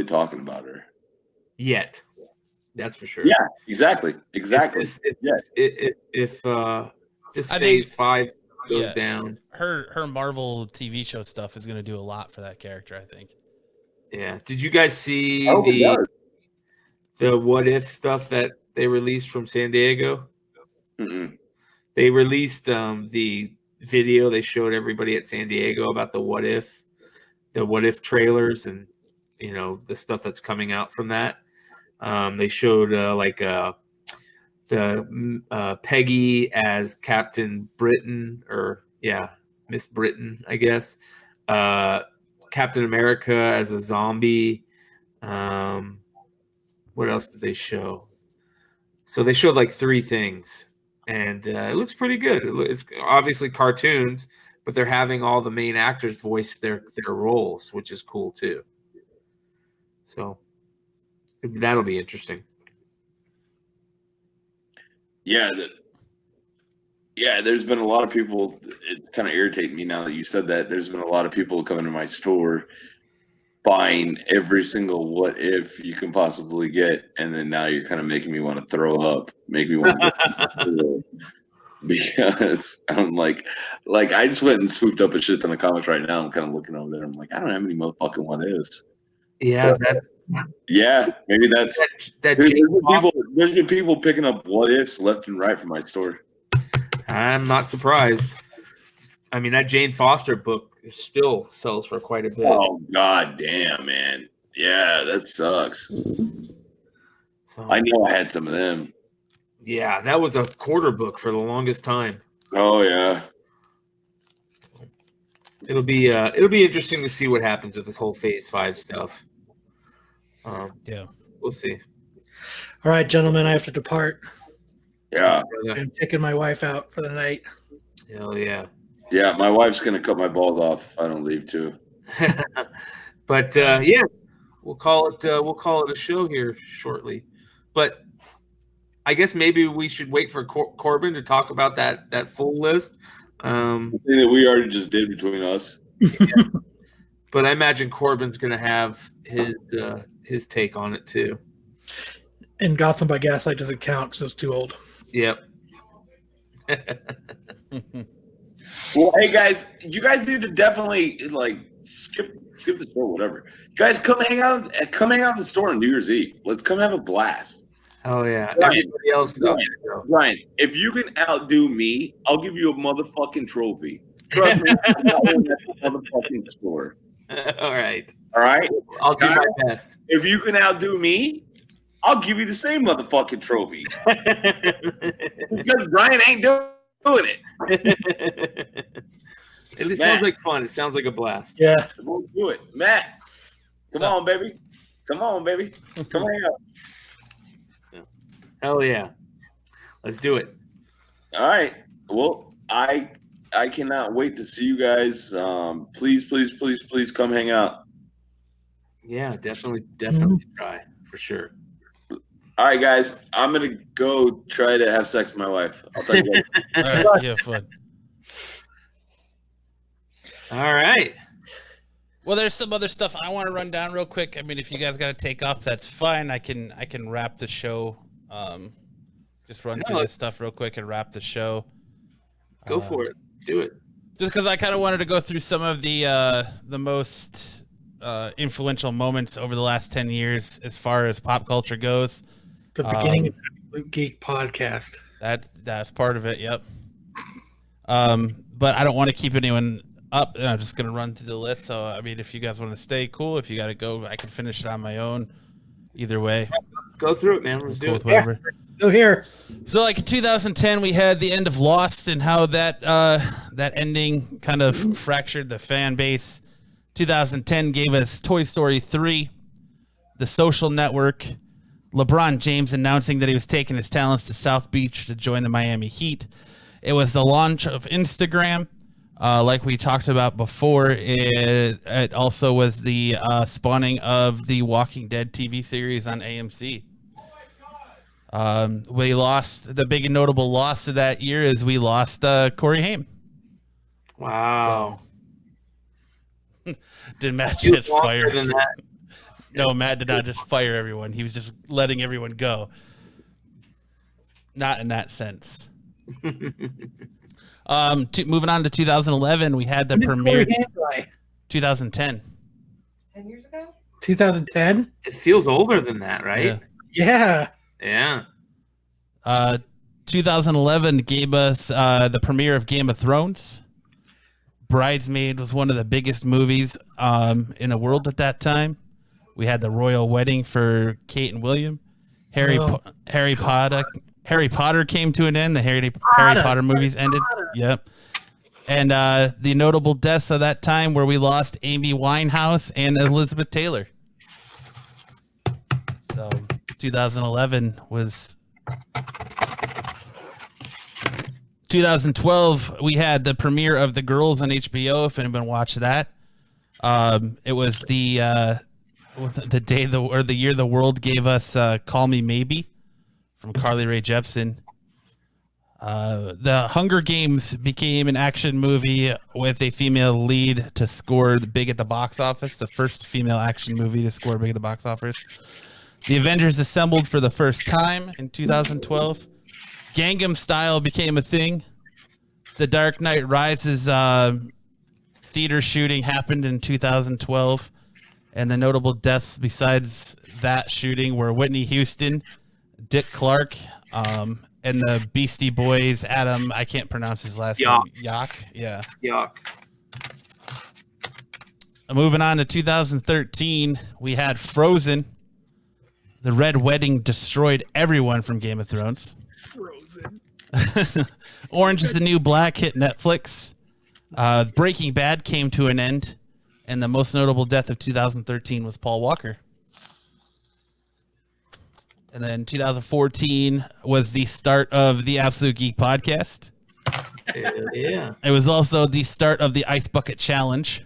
talking about her Yet. That's for sure. Yeah, exactly. If this I phase think- 5 goes yeah. down. Her Marvel TV show stuff is going to do a lot for that character, I think. Yeah. Did you guys see I hope it does. the what if stuff that they released from San Diego? Mm-mm. They released the video they showed everybody at San Diego about the what if trailers and the stuff that's coming out from that. They showed Peggy as Captain Britain, or Miss Britain, I guess. Captain America as a zombie. What else did they show? So they showed like 3 things, and it looks pretty good. It's obviously cartoons, but they're having all the main actors voice their roles, which is cool too. So that'll be interesting. Yeah, there's been a lot of people. It's kind of irritating me now that you said that. There's been a lot of people coming to my store buying every single what if you can possibly get, and then now you're kind of making me want to throw up, make me want to because I'm like I just went and swooped up a shit ton of comics right now. I'm kind of looking over there. I'm like, I don't have any motherfucking what ifs. Yeah, maybe that's there's been people picking up what ifs left and right from my store. I'm not surprised. I mean, that Jane Foster book still sells for quite a bit. Oh god damn, man. Yeah, that sucks. So, I know I had some of them. Yeah, that was a quarter book for the longest time. Oh yeah. It'll be interesting to see what happens with this whole Phase 5 stuff. Yeah, we'll see. All right, gentlemen, I have to depart. Yeah. I'm taking my wife out for the night. Hell yeah. Yeah, my wife's gonna cut my balls off if I don't leave too. But yeah, we'll call it a show here shortly. But I guess maybe we should wait for Corbin to talk about that full list. The thing that we already just did between us. But I imagine Corbin's going to have his take on it too. And Gotham by Gaslight doesn't count because it's too old. Yep. Well, hey guys, you guys need to definitely skip the show, whatever. You guys come hang out at the store on New Year's Eve. Let's come have a blast. Oh yeah. Ryan, Everybody else. Ryan, if you can outdo me, I'll give you a motherfucking trophy. Trust me, I'm not in that motherfucking store. All right. All right. I'll do my best. If you can outdo me, I'll give you the same motherfucking trophy. Because Brian ain't doing it. It sounds like fun. It sounds like a blast. Yeah. We'll do it. Matt, come on, baby. Come on, baby. Come on out. Hell yeah. Let's do it. All right. Well, I cannot wait to see you guys. Please come hang out. Yeah, definitely try for sure. All right, guys. I'm gonna go try to have sex with my wife. I'll tell you later. all right, yeah, fun. All right. Well, there's some other stuff I want to run down real quick. I mean, if you guys got to take off, that's fine. I can wrap the show. Just run through this stuff real quick and wrap the show. Go for it. Do it. Just because I kind of wanted to go through some of the most influential moments over the last 10 years as far as pop culture goes. The beginning of the Absolute Geek podcast. That's part of it. Yep. But I don't want to keep anyone up. I'm just gonna run through the list. So I mean, if you guys want to stay, cool. If you got to go, I can finish it on my own. Either way, go through it, man. Let's do it. Whatever. Yeah. Go here. So, like in 2010, we had the end of Lost and how that ending kind of fractured the fan base. 2010 gave us Toy Story 3, The Social Network, LeBron James announcing that he was taking his talents to South Beach to join the Miami Heat. It was the launch of Instagram. Like we talked about before, it also was the spawning of the Walking Dead TV series on AMC. We lost the big and notable loss of that year is we lost Corey Haim. Wow. So, did Matt He was just longer fire? than that. No, Matt did not just fire everyone. He was just letting everyone go. Not in that sense. Moving on to 2011, we had the premiere. 2010. 10 years ago? 2010? It feels older than that, right? Yeah. Yeah. 2011 gave us the premiere of Game of Thrones. Bridesmaid was one of the biggest movies in the world at that time. We had the royal wedding for Kate and William. Harry Potter came to an end. The Harry Potter movies ended. Yep. And the notable deaths of that time where we lost Amy Winehouse and Elizabeth Taylor. So 2011 was 2012. We had the premiere of The Girls on HBO. If anyone watched that, it was the day the year the world gave us "Call Me Maybe" from Carly Rae Jepsen. The Hunger Games became an action movie with a female lead to score big at the box office. The first female action movie to score big at the box office. The Avengers assembled for the first time in 2012. Gangnam Style became a thing. The Dark Knight Rises theater shooting happened in 2012. And the notable deaths besides that shooting were Whitney Houston, Dick Clark, and the Beastie Boys, Adam, I can't pronounce his last name. Yak. Yeah. Yak. Moving on to 2013, we had Frozen. The Red Wedding destroyed everyone from Game of Thrones. Frozen. Orange is the New Black hit Netflix. Breaking Bad came to an end. And the most notable death of 2013 was Paul Walker. And then 2014 was the start of the Absolute Geek podcast. Yeah. It was also the start of the Ice Bucket Challenge.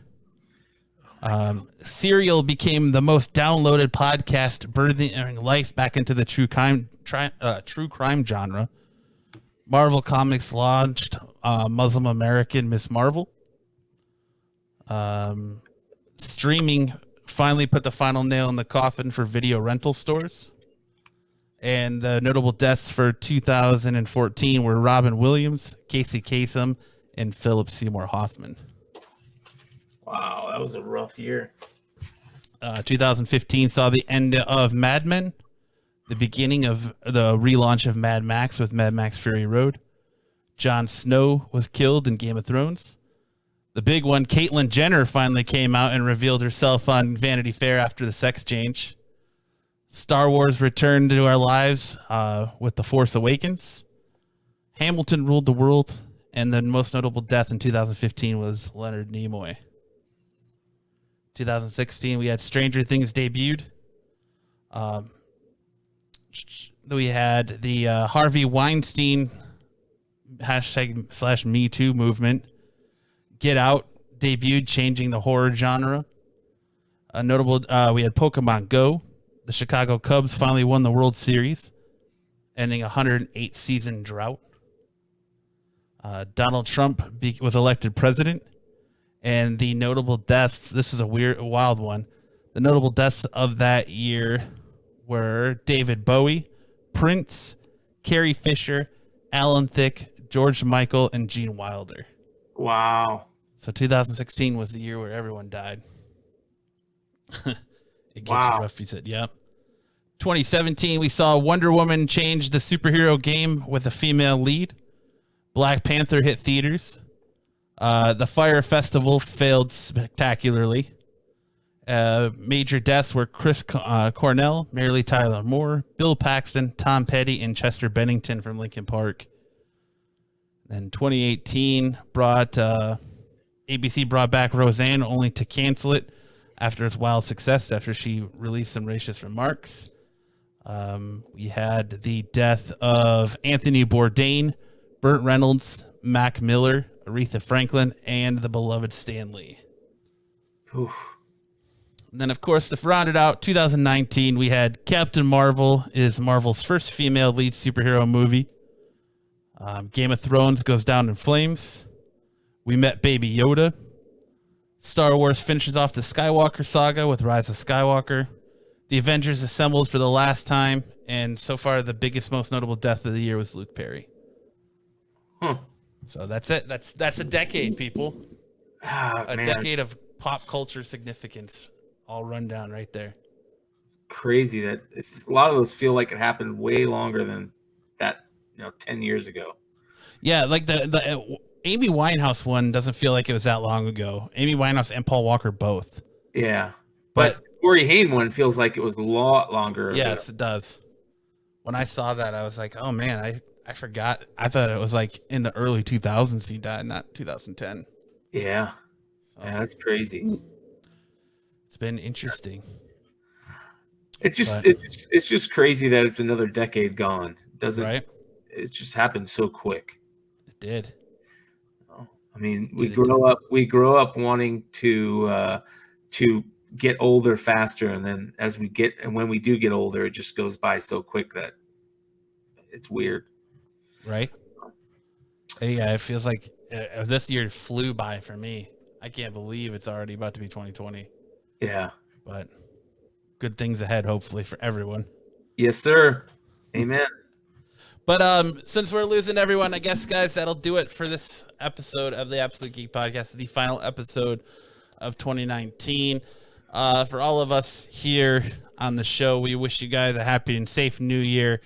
Serial became the most downloaded podcast, birthing life back into the true crime genre. Marvel Comics launched Muslim American Miss Marvel. Streaming finally put the final nail in the coffin for video rental stores. And the notable deaths for 2014 were Robin Williams, Casey Kasem, and Philip Seymour Hoffman. Wow, that was a rough year. 2015 saw the end of Mad Men, the beginning of the relaunch of Mad Max with Mad Max Fury Road. Jon Snow was killed in Game of Thrones. The big one, Caitlyn Jenner finally came out and revealed herself on Vanity Fair after the sex change. Star Wars returned to our lives with The Force Awakens. Hamilton ruled the world. And the most notable death in 2015 was Leonard Nimoy. 2016, we had Stranger Things debuted. We had the Harvey Weinstein #MeToo movement. Get Out debuted, changing the horror genre. Notable, we had Pokemon Go. The Chicago Cubs finally won the World Series, ending a 108-season drought. Donald Trump was elected president. And the notable deaths, this is a wild one. The notable deaths of that year were David Bowie, Prince, Carrie Fisher, Alan Thicke, George Michael, and Gene Wilder. Wow. So 2016 was the year where everyone died. It gets rough, he said. Yep. 2017, we saw Wonder Woman change the superhero game with a female lead. Black Panther hit theaters. The Fire Festival failed spectacularly. Major deaths were Chris Cornell, Mary Lee Tyler Moore, Bill Paxton, Tom Petty, and Chester Bennington from Linkin Park. Then 2018 ABC brought back Roseanne only to cancel it after its wild success after she released some racist remarks. We had the death of Anthony Bourdain, Burt Reynolds, Mac Miller, Aretha Franklin, and the beloved Stan Lee. Oof. And then, of course, to round it out, 2019, we had Captain Marvel is Marvel's first female lead superhero movie. Game of Thrones goes down in flames. We met Baby Yoda. Star Wars finishes off the Skywalker saga with Rise of Skywalker. The Avengers assembles for the last time. And so far, the biggest, most notable death of the year was Luke Perry. So that's it. That's a decade, people. A decade of pop culture significance. All run down right there. Crazy that a lot of those feel like it happened way longer than that, 10 years ago. Yeah, like the Amy Winehouse one doesn't feel like it was that long ago. Amy Winehouse and Paul Walker both. Yeah. But Corey Haim one feels like it was a lot longer ago. Yes, it does. When I saw that, I was like, oh man, I forgot. I thought it was like in the early 2000s he died, not 2010. Yeah. So, yeah, that's crazy. It's been interesting. It's just crazy that it's another decade gone. It just happened so quick. It did. I mean, we grow up wanting to get older faster, and then when we do get older, it just goes by so quick that it's weird. Right? Yeah, it feels like this year flew by for me. I can't believe it's already about to be 2020. Yeah. But good things ahead, hopefully, for everyone. Yes, sir. Amen. But since we're losing everyone, I guess, guys, that'll do it for this episode of the Absolute Geek Podcast, the final episode of 2019. For all of us here on the show, we wish you guys a happy and safe new year.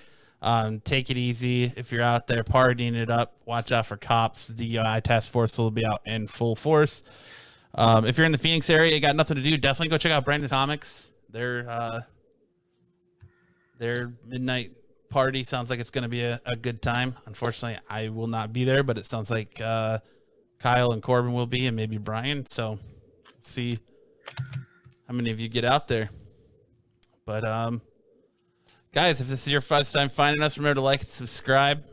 Take it easy. If you're out there partying it up, watch out for cops. The DUI task force will be out in full force. If you're in the Phoenix area, you got nothing to do, definitely go check out Brandon Comics. Their midnight party sounds like it's going to be a good time. Unfortunately, I will not be there, but it sounds like Kyle and Corbin will be, and maybe Brian. So see how many of you get out there. But guys, if this is your first time finding us, remember to like and subscribe.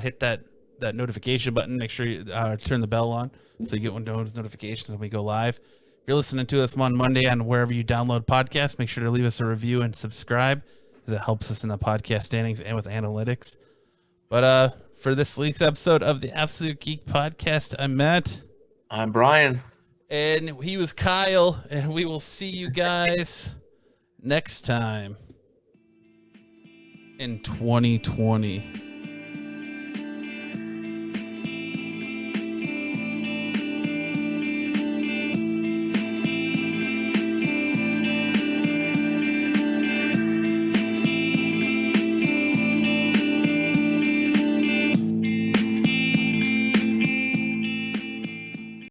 Hit that notification button. Make sure you turn the bell on so you get those notifications when we go live. If you're listening to us on Monday on wherever you download podcasts, make sure to leave us a review and subscribe, because it helps us in the podcast standings and with analytics. But for this week's episode of the Absolute Geek Podcast, I'm Matt. I'm Brian. And he was Kyle. And we will see you guys next time in 2020.